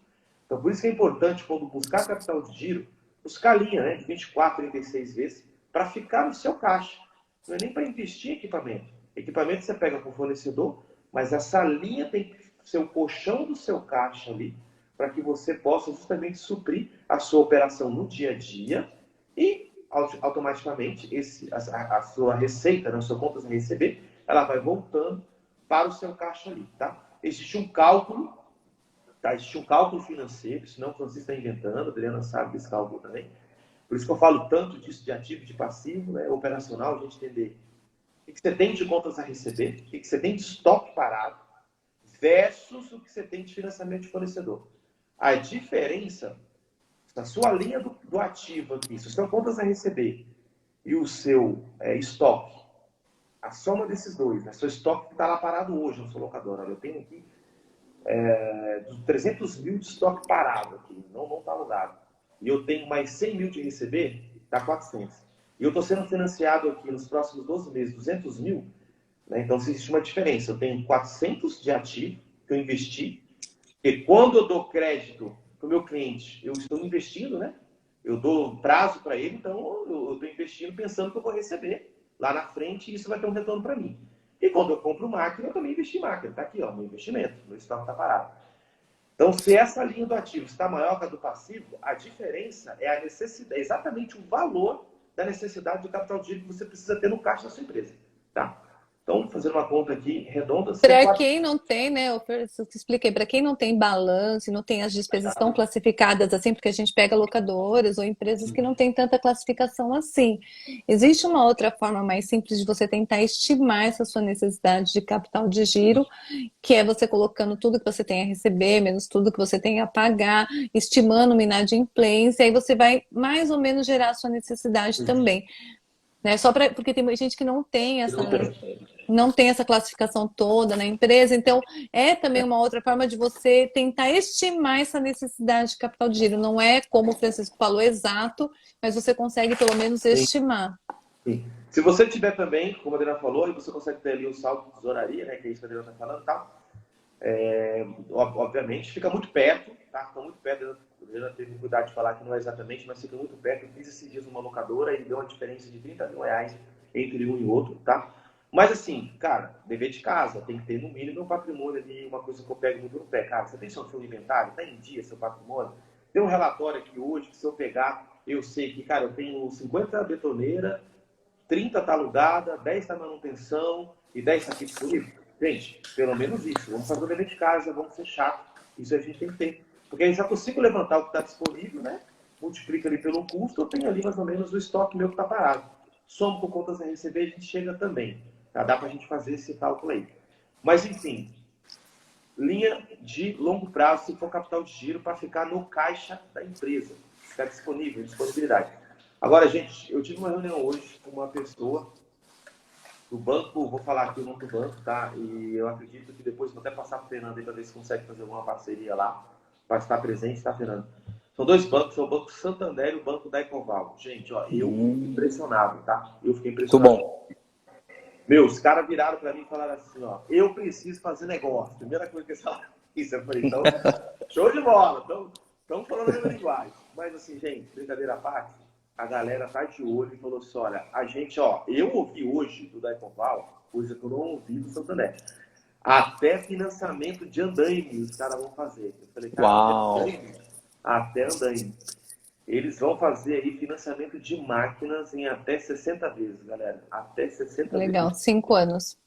Então, por isso que é importante, quando buscar capital de giro, buscar a linha, né, de 24, 36 vezes, para ficar no seu caixa. Não é nem para investir em equipamento. Equipamento você pega com o fornecedor, mas essa linha tem que ser o colchão do seu caixa ali, para que você possa justamente suprir a sua operação no dia a dia e automaticamente a sua receita, a sua conta a receber, ela vai voltando para o seu caixa ali, tá? Existe um cálculo, tá? Existe um cálculo financeiro, senão o Francisco está inventando, a Adriana sabe desse cálculo também. Por isso que eu falo tanto disso de ativo e de passivo, né? Operacional, a gente entender o que você tem de contas a receber, o que você tem de estoque parado, versus o que você tem de financiamento de fornecedor. A diferença da sua linha do ativo aqui, se são contas a receber e o seu estoque, a soma desses dois, né? Seu estoque que está lá parado hoje na sua locadora. Eu tenho aqui 300 mil de estoque parado aqui, não está alugado. E eu tenho mais 100 mil de receber, dá 400. E eu estou sendo financiado aqui nos próximos 12 meses, 200 mil, né? Então existe uma diferença. Eu tenho 400 de ativo que eu investi, e quando eu dou crédito para o meu cliente, eu estou investindo, né? Eu dou prazo para ele, então eu estou investindo pensando que eu vou receber lá na frente e isso vai ter um retorno para mim. E quando eu compro máquina, eu também investi em máquina. Está aqui, ó, meu investimento, meu estoque está parado. Então, se essa linha do ativo está maior que a do passivo, a diferença é a necessidade, exatamente o valor da necessidade do capital de giro que você precisa ter no caixa da sua empresa. Tá? Então, fazendo uma conta aqui redonda, Para C4. quem não tem, né, eu te expliquei, para quem não tem balanço, não tem as despesas tão classificadas assim, porque a gente pega locadoras ou empresas que não têm tanta classificação assim. Existe uma outra forma mais simples de você tentar estimar essa sua necessidade de capital de giro, que é você colocando tudo que você tem a receber, menos tudo que você tem a pagar, estimando uma inadimplência, aí você vai mais ou menos gerar a sua necessidade também. Né? Porque tem gente que não tem essa classificação toda na empresa, então é também uma outra forma de você tentar estimar essa necessidade de capital de giro. Não é como o Francisco falou exato, mas você consegue pelo menos estimar. Sim. Se você tiver também, como a Adriana falou, e você consegue ter ali o saldo de tesouraria, né, que é isso que a Adriana está falando, tá? Obviamente, fica muito perto, tá? Fica muito perto. A Adriana teve cuidado de falar que não é exatamente, mas fica muito perto. Eu fiz esses dias uma locadora e deu uma diferença de R$ 30.000 entre um e outro, tá? Mas assim, cara, dever de casa, tem que ter no mínimo um patrimônio ali, uma coisa que eu pego muito no pé. Cara, você tem seu inventário? Tá em dia seu patrimônio? Tem um relatório aqui hoje que se eu pegar, eu sei que, cara, eu tenho 50 betoneiras, 30 está alugada, 10 está manutenção e 10 está aqui disponível. Gente, pelo menos isso. Vamos fazer o dever de casa, vamos ser chato. Isso a gente tem que ter. Porque aí eu já consigo levantar o que está disponível, né? Multiplica ali pelo custo, eu tenho ali mais ou menos o estoque meu que está parado. Somo com contas a receber, a gente chega também. Tá? Dá para a gente fazer esse cálculo aí. Mas, enfim, linha de longo prazo, se for capital de giro, para ficar no caixa da empresa. Ficar disponível, disponibilidade. Agora, gente, eu tive uma reunião hoje com uma pessoa do banco, vou falar aqui o nome do banco, tá? E eu acredito que depois vou até passar para o Fernando aí para ver se consegue fazer alguma parceria lá para estar presente, tá, Fernando? São dois bancos, é o Banco Santander e o Banco da Ecoval. Gente, ó, eu fiquei impressionado, tá? Eu fiquei Muito impressionado. bom. Meu, os caras viraram para mim e falaram assim, ó, eu preciso fazer negócio. Primeira coisa que eles falaram isso, eu falei, então, show de bola, estão falando a mesma linguagem. Mas assim, gente, brincadeira à parte, a galera tá de olho e falou assim, olha, a gente, ó, eu ouvi hoje do da Ecoval, coisa que eu não ouvi do Santander. Até financiamento de andaime os caras vão fazer. Eu falei, cara, Uau. até andaime. Eles vão fazer aí financiamento de máquinas em até 60 vezes, galera. Até 60 Legal, vezes. 5 anos.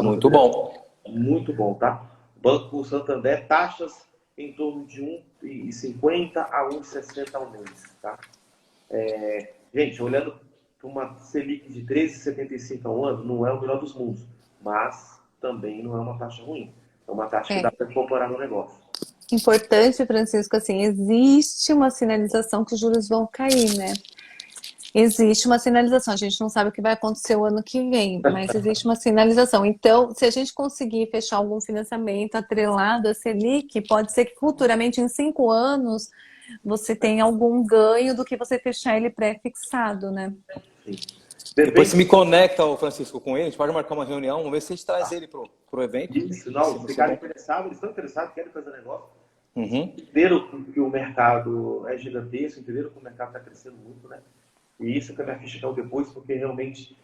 Muito bom. Muito bom, tá? Banco Santander, taxas em torno de 1,50 a 1,60 ao mês, tá? Gente, olhando para uma Selic de 13,75 ao ano, não é o melhor dos mundos, mas também não é uma taxa ruim. É uma taxa que dá para incorporar no negócio. Importante, Francisco, assim, existe uma sinalização que os juros vão cair, né? Existe uma sinalização, a gente não sabe o que vai acontecer o ano que vem, mas existe uma sinalização. Então, se a gente conseguir fechar algum financiamento atrelado a Selic, pode ser que futuramente, em 5 anos, você tenha algum ganho do que você fechar ele pré-fixado, né? Sim. Depois você me conecta, o Francisco, com ele, a gente pode marcar uma reunião, vamos ver se a gente traz ele pro evento. Isso, não, se ficarem interessados, eles estão interessados, querem fazer negócio. Uhum. Entenderam que o mercado é gigantesco, entenderam que o mercado está crescendo muito, né? E isso que a minha ficha caiu depois, porque realmente,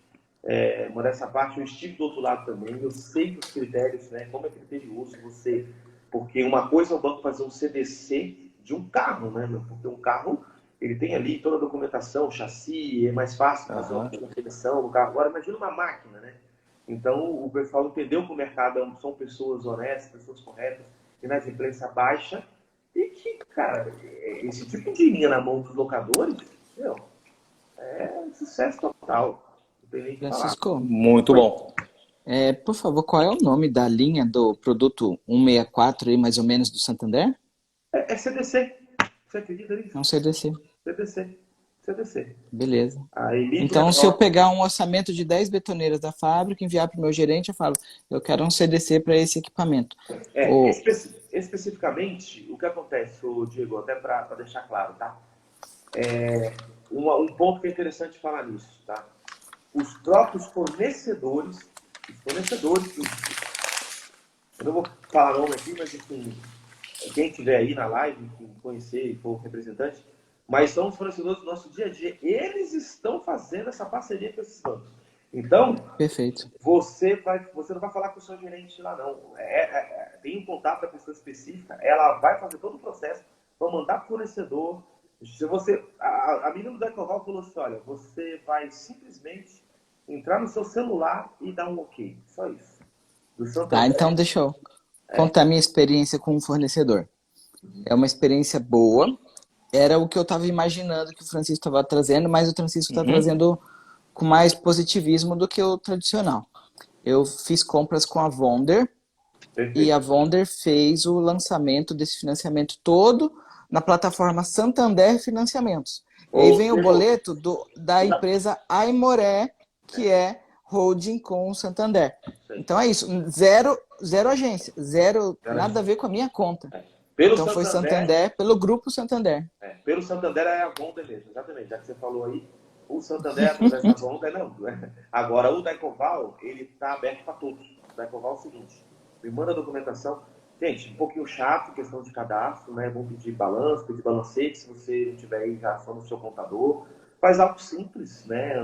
modéstia à parte, eu estive do outro lado também, eu sei os critérios, né? Como é criterioso você... Porque uma coisa é o banco fazer um CDC de um carro, né? Porque um carro, ele tem ali toda a documentação, chassi, é mais fácil fazer uma seleção do carro. Agora, imagina uma máquina, né? Então, o pessoal entendeu que o mercado são pessoas honestas, pessoas corretas, inadimplência baixa, e que, cara, esse tipo de linha na mão dos locadores, meu, é sucesso total. Não tem nem o que falar. Francisco, Muito bom. por favor, qual é o nome da linha do produto 164 aí, mais ou menos, do Santander? É CDC. Você acredita nisso? É um CDC. CDC. Beleza. Aí, Então, se eu pegar um orçamento de 10 betoneiras da fábrica, enviar para o meu gerente, eu falo, eu quero um CDC para esse equipamento. Especificamente, o que acontece, Diego, até para deixar claro, tá? Um ponto que é interessante falar nisso, tá? Os próprios fornecedores, eu não vou falar nome aqui, mas enfim, quem estiver aí na live, enfim, conhecer e for representante, mas são os fornecedores do nosso dia a dia. Eles estão fazendo essa parceria com esses bancos. Então, perfeito. Você não vai falar com o seu gerente lá, não. Tem um contato da pessoa específica, ela vai fazer todo o processo, vai mandar para o fornecedor. Se você, a menina do Ecoval falou assim, olha, você vai simplesmente entrar no seu celular e dar um OK. Só isso. Do Tá, Santander. então deixa eu contar minha experiência com o fornecedor. É uma experiência boa. Era o que eu estava imaginando que o Francisco estava trazendo, mas o Francisco está trazendo com mais positivismo do que o tradicional. Eu fiz compras com a Vonder e a Vonder fez o lançamento desse financiamento todo na plataforma Santander Financiamentos. E aí vem o boleto da empresa Aimoré, que é holding com o Santander. Então é isso, zero agência, nada a ver com a minha conta. Pelo Então foi Santander, pelo grupo Santander. Pelo Santander é a Vonder mesmo, exatamente. Já que você falou aí, o Santander através da Vonder, não. Agora, o da Ecoval, ele está aberto para todos. O da Ecoval é o seguinte, me manda a documentação. Gente, um pouquinho chato, questão de cadastro, né? Vão pedir balanço, pedir balancete, se você não tiver aí já só no seu contador. Faz algo simples, né?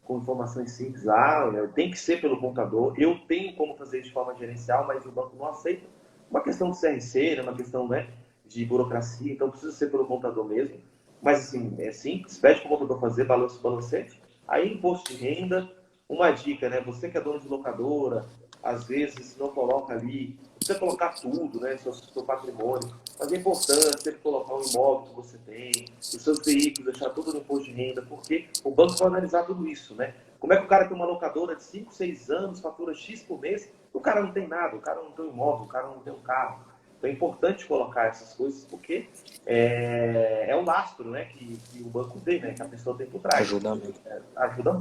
Com informações simples lá, tem que ser pelo contador. Eu tenho como fazer isso de forma gerencial, mas o banco não aceita. Uma questão de CRC, né? Uma questão, né, de burocracia, então precisa ser pelo contador mesmo. Mas assim, é simples, pede para o contador fazer balanço balancete. Aí imposto de renda, uma dica, né? Você que é dono de locadora, às vezes não coloca ali, precisa colocar tudo, né? Seu patrimônio. Mas é importante sempre colocar um imóvel que você tem, os seus veículos, deixar tudo no imposto de renda, porque o banco vai analisar tudo isso, né? Como é que o cara tem uma locadora de 5, 6 anos, fatura X por mês, o cara não tem nada, o cara não tem um imóvel, o cara não tem um carro. Então é importante colocar essas coisas porque é o lastro, né, que o banco tem, né, que a pessoa tem por trás. Ajuda muito. Ajuda O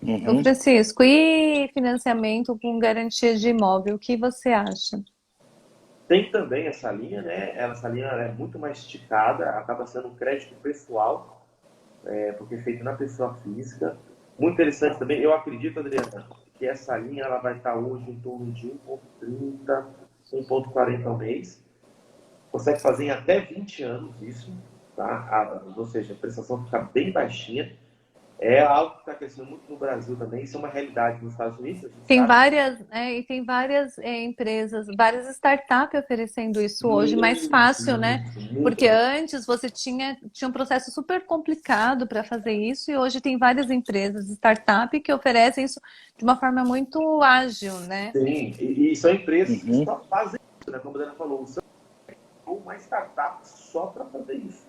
muito. Francisco, e financiamento com garantia de imóvel, o que você acha? Tem também essa linha, né? Essa linha é muito mais esticada, acaba sendo um crédito pessoal, porque é feito na pessoa física. Muito interessante também, eu acredito, Adriana, que essa linha ela vai estar hoje em torno de 1,30, 1,40 ao mês. Consegue fazer em até 20 anos isso, tá? Ou seja, a prestação fica bem baixinha. É algo que está crescendo muito no Brasil também, isso é uma realidade nos Estados Unidos. Tem várias empresas, várias startups oferecendo isso hoje, mais fácil, né? Porque antes você tinha um processo super complicado para fazer isso e hoje tem várias empresas, startups, que oferecem isso de uma forma muito ágil, né? Sim, e são empresas que só fazem isso, né? Como a Dana falou, uma startup só para fazer isso.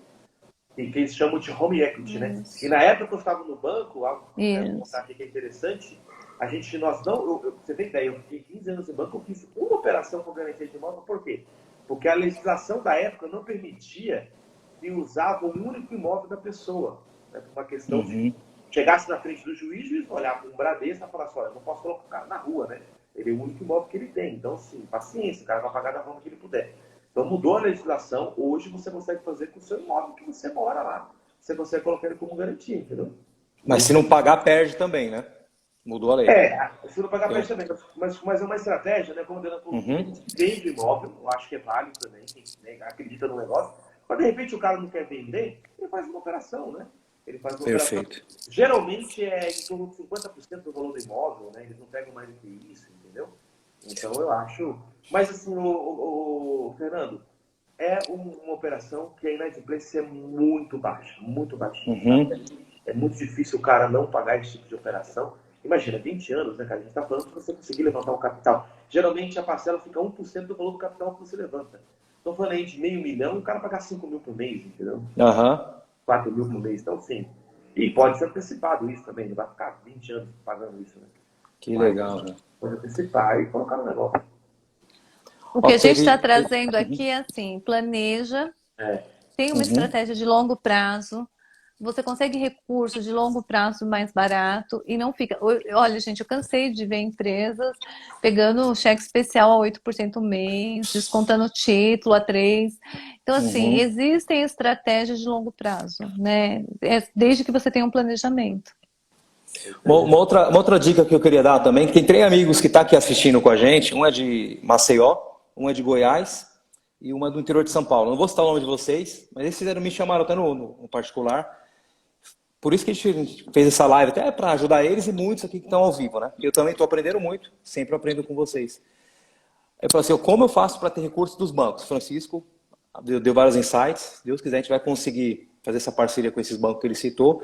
E que eles chamam de home equity, né? E na época que eu estava no banco, algo que eu quero contar aqui que é interessante, você tem ideia, eu fiquei 15 anos no banco, eu fiz uma operação com garantia de imóvel, por quê? Porque a legislação da época não permitia que usava o único imóvel da pessoa, né? Por uma questão de chegasse na frente do juiz olhar para um Bradesco e falar assim, olha, eu não posso colocar o cara na rua, né? Ele é o único imóvel que ele tem, então sim, paciência, o cara vai pagar da forma que ele puder. Então mudou a legislação, hoje você consegue fazer com o seu imóvel que você mora lá. Você consegue colocar ele como garantia, entendeu? Mas se não pagar, perde também, né? Mudou a lei. Se não pagar, perde também. Mas é uma estratégia, né? Como a Dana falou, vende o imóvel, eu acho que é válido também, quem acredita no negócio. Mas de repente o cara não quer vender, ele faz uma operação, né? Ele faz uma operação. Geralmente é em torno de 50% do valor do imóvel, né? Eles não pegam mais do que isso, entendeu? Então eu acho... Mas assim, Fernando, é uma operação que a inadimplência é muito baixa, muito baixinha. É muito difícil o cara não pagar esse tipo de operação. Imagina, 20 anos, né, cara? A gente está falando que você conseguir levantar um capital. Geralmente a parcela fica 1% do valor do capital que você levanta. Estou falando aí de R$500 mil, o cara pagar 5 mil por mês, entendeu? 4 mil por mês, então sim. E pode ser antecipado isso também, não vai ficar 20 anos pagando isso, né? Que legal, né? Pode antecipar e colocar no negócio. O que a gente está trazendo aqui é assim, planeja, tem uma estratégia de longo prazo, você consegue recursos de longo prazo mais barato e não fica... Olha, gente, eu cansei de ver empresas pegando cheque especial a 8% o mês, descontando título a 3%. Então, assim, existem estratégias de longo prazo, né? Desde que você tenha um planejamento. Uma outra dica que eu queria dar também, que tem 3 amigos que estão aqui assistindo com a gente, um é de Maceió, um é de Goiás e uma é do interior de São Paulo. Não vou citar o nome de vocês, mas eles me chamaram até no particular. Por isso que a gente fez essa live, até para ajudar eles e muitos aqui que estão ao vivo, né? Eu também estou aprendendo muito, sempre aprendo com vocês. Eu falei assim, como eu faço para ter recursos dos bancos? Francisco deu vários insights, se Deus quiser a gente vai conseguir fazer essa parceria com esses bancos que ele citou.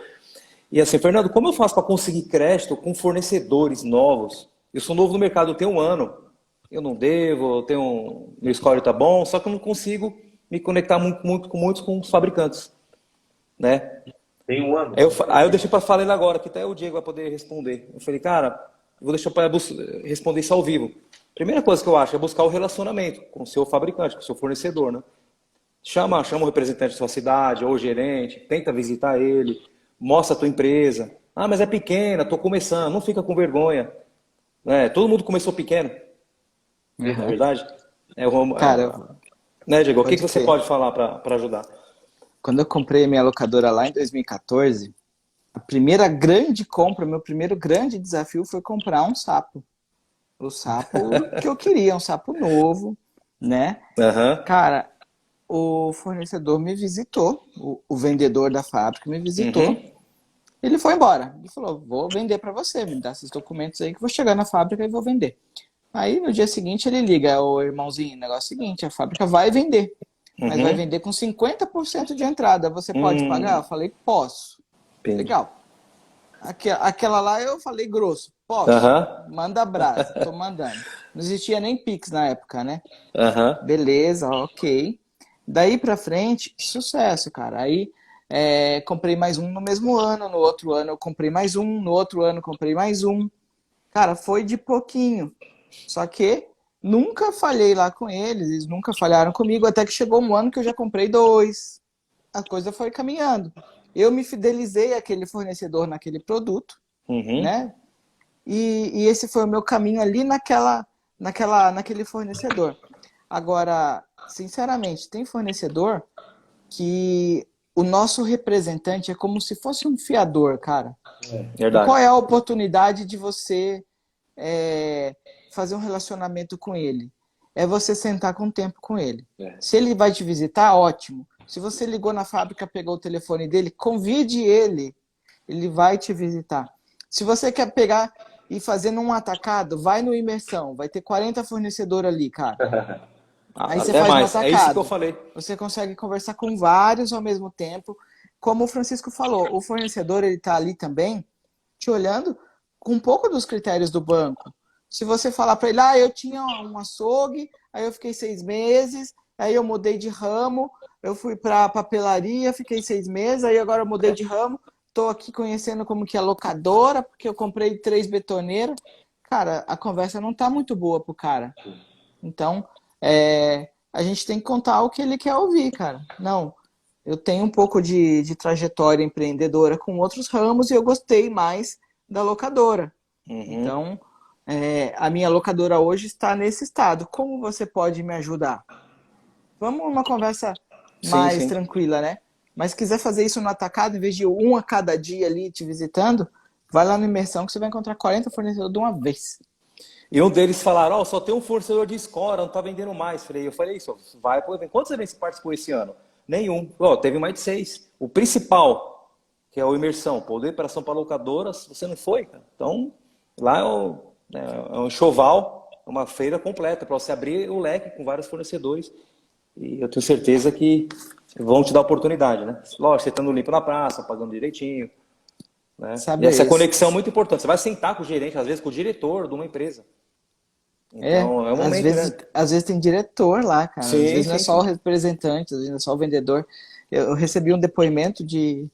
E assim, Fernando, como eu faço para conseguir crédito com fornecedores novos? Eu sou novo no mercado, eu tenho 1 ano. Eu não devo, meu score tá bom, só que eu não consigo me conectar muito com os fabricantes, né? Tem 1 ano. Aí eu deixei para falar ele agora, que até o Diego vai poder responder. Eu falei, cara, eu vou deixar para responder isso ao vivo. Primeira coisa que eu acho é buscar o relacionamento com o seu fabricante, com o seu fornecedor, né? Chama o representante da sua cidade ou o gerente, tenta visitar ele, mostra a tua empresa. Ah, mas é pequena, estou começando, não fica com vergonha. Né? Todo mundo começou pequeno, não é verdade? Cara, Né, Diego? O que pode você crer. pode falar para ajudar? Quando eu comprei a minha locadora lá em 2014, a primeira grande compra, meu primeiro grande desafio foi comprar um sapo. O sapo que eu queria, um sapo novo, né? Aham. Cara, o fornecedor me visitou, o vendedor da fábrica me visitou. Uhum. Ele foi embora. Ele falou: vou vender para você, me dá esses documentos aí que eu vou chegar na fábrica e vou vender. Aí no dia seguinte ele liga: ô irmãozinho, o negócio é o seguinte, a fábrica vai vender, mas vai Uhum. vender com 50% de entrada. Você pode pagar? Eu Hum. falei: posso. Entendi. Legal. Aquela lá eu falei grosso: posso. Aham. Manda brasa, tô mandando. Não existia nem Pix na época, né? Aham. Beleza, ok. Daí pra frente, sucesso, cara. Aí comprei mais um no mesmo ano, no outro ano eu comprei mais um, no outro ano eu comprei mais um. Cara, foi de pouquinho. Só que nunca falhei lá com eles, eles nunca falharam comigo, até que chegou um ano que eu já comprei 2. A coisa foi caminhando. Eu me fidelizei àquele fornecedor naquele produto, Uhum. né? E esse foi o meu caminho ali naquele fornecedor. Agora, sinceramente, tem fornecedor que o nosso representante é como se fosse um fiador, cara. E qual Verdade. é a oportunidade de você fazer um relacionamento com ele? É você sentar com tempo com ele. É. Se ele vai te visitar, ótimo. Se você ligou na fábrica, pegou o telefone dele, convide ele. Ele vai te visitar. Se você quer pegar e fazer num atacado, vai no Imersão. Vai ter 40 fornecedores ali, cara. Aí você Até faz no mais. É isso que eu atacado. falei. Você consegue conversar com vários ao mesmo tempo. Como o Francisco falou, o fornecedor ele está ali também te olhando com um pouco dos critérios do banco. Se você falar para ele, eu tinha um açougue, aí eu fiquei 6 meses, aí eu mudei de ramo, eu fui para papelaria, fiquei 6 meses, aí agora eu mudei de ramo, estou aqui conhecendo como que é locadora, porque eu comprei 3 betoneiras. Cara, a conversa não está muito boa pro cara. Então, a gente tem que contar o que ele quer ouvir, cara. Não, eu tenho um pouco de trajetória empreendedora com outros ramos e eu gostei mais da locadora. Uhum. Então, a minha locadora hoje está nesse estado. Como você pode me ajudar? Vamos uma conversa Sim, mais sim. tranquila, né? Mas se quiser fazer isso no atacado, em vez de um a cada dia ali te visitando, vai lá na imersão que você vai encontrar 40 fornecedores de uma vez. E um deles falaram, só tem um fornecedor de score, não tá vendendo mais. Eu falei isso, vai pro evento. Quantos eventos você participou esse ano? Nenhum. Teve mais de 6. O principal, que é o Imersão, poder operação para locadoras, você não foi, cara. Então, lá é um enxoval, uma feira completa, para você abrir o leque com vários fornecedores. E eu tenho certeza que vão te dar oportunidade, né? Lógico, você estando limpo na praça, pagando direitinho, né? E Sabe essa isso? conexão é muito importante. Você vai sentar com o gerente, às vezes com o diretor de uma empresa. Então, é o Às momento, né? vezes tem diretor lá, cara. Às Sim, vezes não é sim, só o sim. representante, às vezes não é só o vendedor. Eu recebi um depoimento de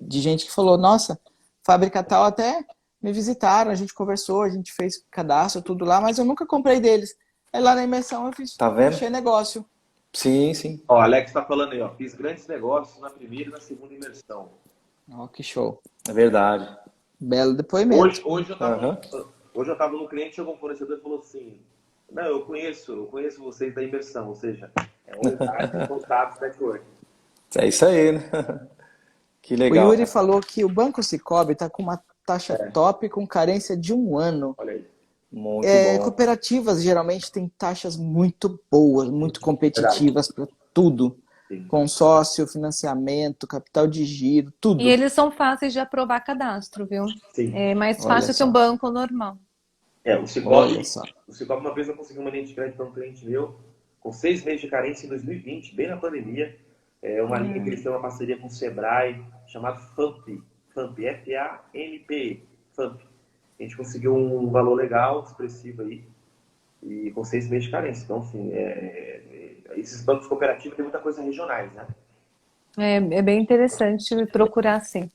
gente que falou: Nossa, fábrica tal até me visitaram, a gente conversou, a gente fez cadastro, tudo lá, mas eu nunca comprei deles. Aí lá na imersão eu Tá vendo? fechei negócio. Sim, sim. Ó, Alex está falando aí, fiz grandes negócios na primeira e na segunda imersão. Ó, que show. É verdade. Belo Hoje, depoimento. hoje eu estava Aham. hoje eu tava no cliente, chegou um fornecedor e falou assim, não, eu conheço vocês da imersão, ou seja, é um lugar de contatos, network. É isso aí, né? Que O legal, Yuri cara. falou que o Banco Sicoob está com uma taxa top com carência de 1 ano. Olha aí, Muito bom. Cooperativas geralmente têm taxas muito boas, muito verdade. competitivas para tudo. Sim. Consórcio, financiamento, capital de giro, E tudo. eles são fáceis de aprovar cadastro, viu? Sim. É mais Olha fácil que um só, banco normal. O olha Cicobi, só. uma vez eu consegui uma linha de crédito para um cliente meu, com 6 meses de carência em 2020, bem na pandemia, uma linha que eles têm uma parceria com o Sebrae, chamada FAMP, FAMP, F-A-M-P, FAMP. A gente conseguiu um valor legal, expressivo aí, e com 6 meses de carência. Então, assim, esses bancos cooperativos têm muita coisa regionais, né? É bem interessante procurar sim.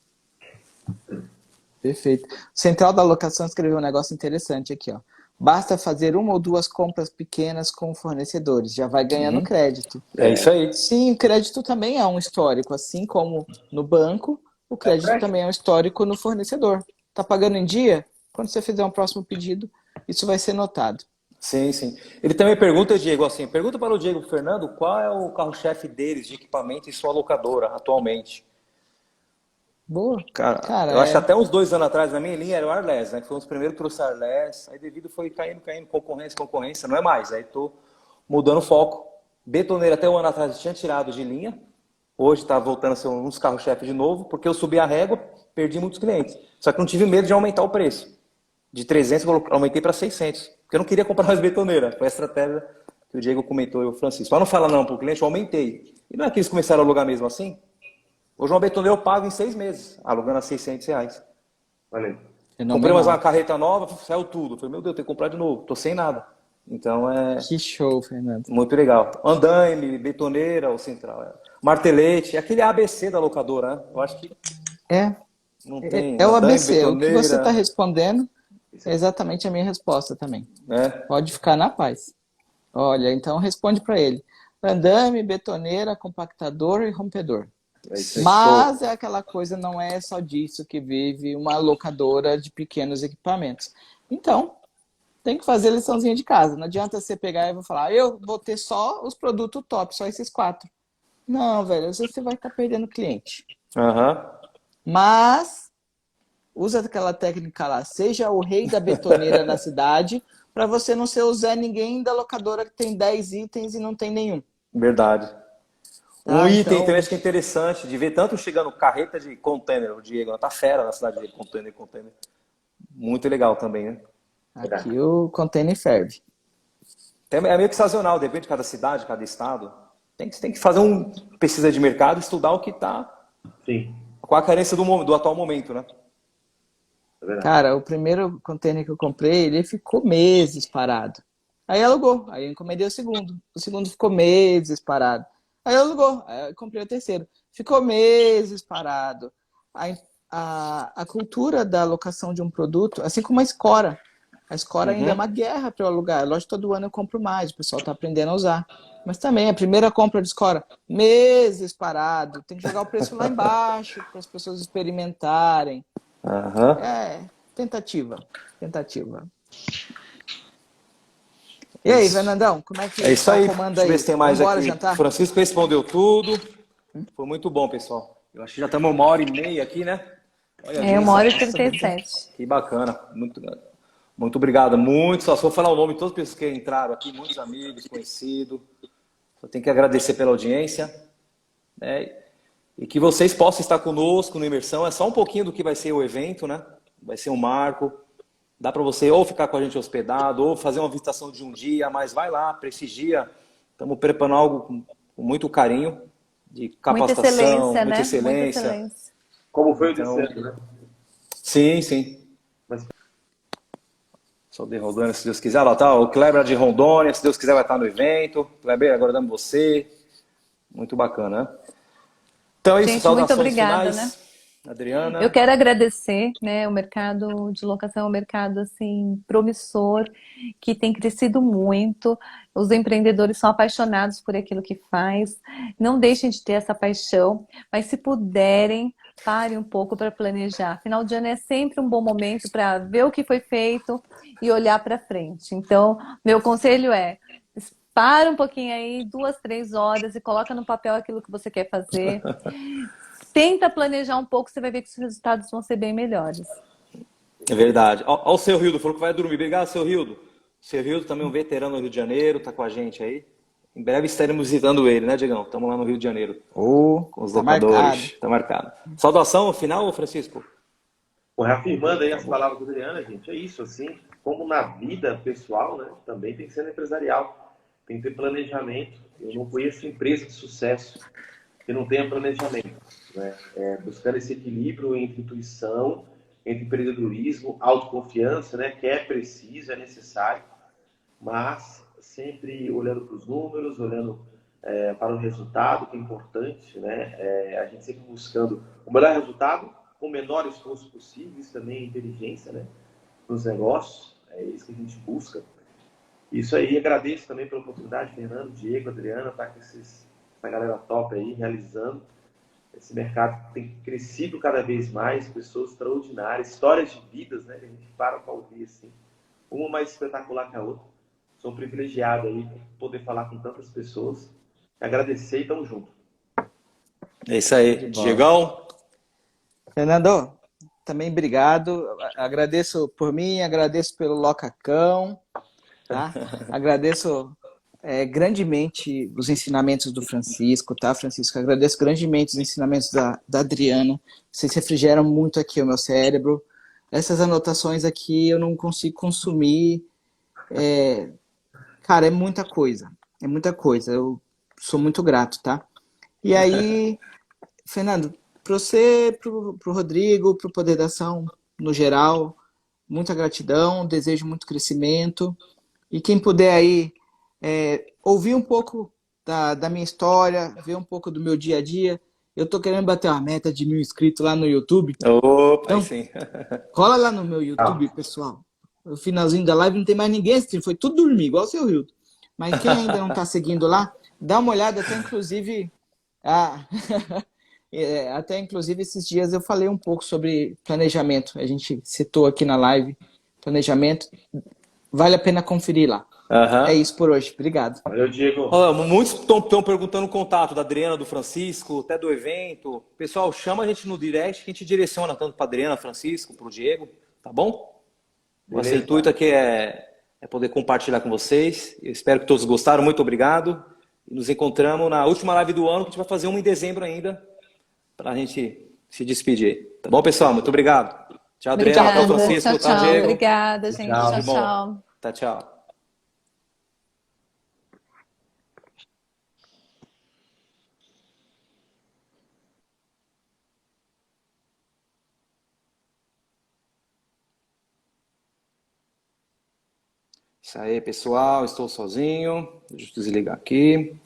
Perfeito. Central da Alocação escreveu um negócio interessante aqui, ó. Basta fazer uma ou duas compras pequenas com fornecedores, já vai ganhando crédito. É isso aí. Sim, o crédito também é um histórico, assim como no banco, o crédito também é um histórico no fornecedor. Tá pagando em dia? Quando você fizer um próximo pedido, isso vai ser notado. Sim, sim. Ele também pergunta, Diego, assim, pergunta para o Diego Fernando qual é o carro-chefe deles de equipamento em sua locadora atualmente. Boa. Cara, eu acho que até uns 2 anos atrás, na minha linha, era o Arles, né? Que foi um dos primeiros que trouxe Arles. Aí devido foi caindo, concorrência, não é mais. Aí tô mudando o foco. Betoneira até um ano atrás tinha tirado de linha. Hoje está voltando a ser um dos carros-chefe de novo, porque eu subi a régua, perdi muitos clientes. Só que não tive medo de aumentar o preço. De 300 eu aumentei para 600. Porque eu não queria comprar mais betoneira. Foi a estratégia que o Diego comentou e o Francisco. Para não falar não para o cliente, eu aumentei. E não é que eles começaram a alugar mesmo assim? Hoje uma betoneira eu pago em 6 meses, alugando a R$600. Valeu. Comprei mais uma carreta nova, saiu tudo. Falei, meu Deus, tenho que comprar de novo. Tô sem nada. Então Que show, Fernando. muito legal. Andaime, betoneira, o central. Martelete, aquele ABC da locadora, né? Eu acho que não tem. É o Andaime, ABC. O que você está betoneira, respondendo é exatamente a minha resposta também. né? Pode ficar na paz. Olha, então responde para ele. Andame, betoneira, compactador e rompedor. Mas é aquela coisa, não é só disso que vive uma locadora de pequenos equipamentos. Então, tem que fazer a liçãozinha de casa. Não adianta você pegar e vou falar, eu vou ter só os produtos top, só esses 4. Não, velho, às vezes você vai estar perdendo cliente. Aham. Mas usa aquela técnica lá, seja o rei da betoneira na cidade, para você não ser o Zé Ninguém da locadora que tem 10 itens e não tem nenhum. Verdade. Tá, Item então- também acho que é interessante de ver tanto chegando carreta de container, o Diego, tá fera na cidade de container. Muito legal também, né? Aqui o container ferve. É meio que sazonal, depende de cada cidade, cada estado. Tem que fazer pesquisa de mercado, estudar o que tá Sim, com a carência do atual momento, né? é verdade. Cara, o primeiro container que eu comprei, ele ficou meses parado. Aí alugou, aí eu encomendei o segundo. O segundo ficou meses parado. Aí alugou, aí eu comprei o terceiro. Ficou meses parado. A cultura da alocação de um produto, assim como a Escora. A Escora ainda é uma guerra para eu alugar. Lógico, todo ano eu compro mais, o pessoal está aprendendo a usar. Mas também, a primeira compra de Escora, meses parado. Tem que jogar o preço lá embaixo para as pessoas experimentarem. Aham. Tentativa. E aí, Fernandão, como é que É isso tá aí. o comando Deixa eu aí? ver se tem mais Vambora aqui. jantar? Francisco respondeu tudo. Foi muito bom, pessoal. Eu acho que já estamos 1h30 aqui, né? Olha, É gente, 1h37. que bacana. Muito obrigado. Só vou falar o nome de todas as pessoas que entraram aqui, muitos amigos, conhecidos. Só tenho que agradecer pela audiência, né? E que vocês possam estar conosco no Imersão. É só um pouquinho do que vai ser o evento, né? Vai ser um marco. Dá para você ou ficar com a gente hospedado, ou fazer uma visitação de um dia, mas vai lá, prestigia. Estamos preparando algo com muito carinho, de capacitação, muita excelência. Muita excelência. Como foi o Então, desse ano, né? Sim. Mas- Sou de Rondônia, se Deus quiser. Lá tá o Kleber de Rondônia, se Deus quiser vai estar no evento. Kleber, aguardamos você. Muito bacana, né? Então é isso, Gente, saudações muito obrigada, finais. Adriana. Eu quero agradecer, né? O mercado de locação é um mercado assim promissor, que tem crescido muito. Os empreendedores são apaixonados por aquilo que faz. Não deixem de ter essa paixão, mas se puderem, parem um pouco para planejar. Final de ano é sempre um bom momento para ver o que foi feito e olhar para frente. Então, meu conselho é: para um pouquinho aí, 2, 3 horas e coloca no papel aquilo que você quer fazer. Tenta planejar um pouco, você vai ver que os resultados vão ser bem melhores. É verdade. Ó, o seu Rildo, falou que vai dormir. Obrigado, seu Rildo. O seu Rildo também é um veterano no Rio de Janeiro, tá com a gente aí. Em breve estaremos visitando ele, né, Diegão? Estamos lá no Rio de Janeiro. Com os locadores. Tá marcado. Saudação final, Francisco? Bom, reafirmando aí as palavras da Adriana, gente, é isso, assim, como na vida pessoal, né, também tem que ser no empresarial. Tem que ter planejamento. Eu não conheço empresa de sucesso que não tenha planejamento. né? Buscando esse equilíbrio entre intuição, entre empreendedorismo, autoconfiança, né? Que é preciso, é necessário, mas sempre olhando para os números, olhando para o resultado, que é importante, né? A gente sempre buscando o melhor resultado com o menor esforço possível, isso também é inteligência, né? Nos negócios, é isso que a gente busca. Isso aí, agradeço também pela oportunidade, Fernando, Diego, Adriana, estar com essa galera top aí, realizando. Esse mercado tem crescido cada vez mais, pessoas extraordinárias, histórias de vidas, né? Que a gente para ouvir assim, uma mais espetacular que a outra. Sou um privilegiado aí por poder falar com tantas pessoas. Agradecer e tamo junto. É isso aí. De bola. Diegão? Fernando, também obrigado. Agradeço por mim, agradeço pelo Locacão, tá? Agradeço grandemente os ensinamentos do Francisco, tá, Francisco? Agradeço grandemente os ensinamentos da Adriana. Vocês refrigeram muito aqui o meu cérebro. Essas anotações aqui eu não consigo consumir. Cara, é muita coisa. É muita coisa. Eu sou muito grato, tá? E aí, Fernando, para você, pro Rodrigo, pro Poder da Ação, no geral, muita gratidão, desejo muito crescimento. E quem puder aí ouvir um pouco da minha história, ver um pouco do meu dia a dia. Eu tô querendo bater uma meta de 1.000 inscritos lá no YouTube. Opa, aí Então, sim. cola lá no meu YouTube, pessoal. No finalzinho da live não tem mais ninguém assistindo, foi tudo dormir, igual o seu Hilton. Mas quem ainda não está seguindo lá, dá uma olhada, até inclusive. Até inclusive esses dias eu falei um pouco sobre planejamento. A gente citou aqui na live planejamento. Vale a pena conferir lá. É isso por hoje. Obrigado. Valeu, Diego. Muitos estão perguntando o contato da Adriana, do Francisco, até do evento. Pessoal, chama a gente no direct que a gente direciona tanto para a Adriana, Francisco, para o Diego, tá bom? Beleza. Nosso intuito aqui é poder compartilhar com vocês. Eu espero que todos gostaram. Muito obrigado. E nos encontramos na última live do ano, que a gente vai fazer uma em dezembro ainda, para a gente se despedir. Tá bom, pessoal? Muito obrigado. Tchau, Adriana. Tchau, Obrigada. Francisco. Tchau, Tchau, tchau. Diego. Obrigada, gente. Tchau, Tudo bom. tchau. Tá, tchau. Isso aí, pessoal. Estou sozinho. Deixa eu desligar aqui.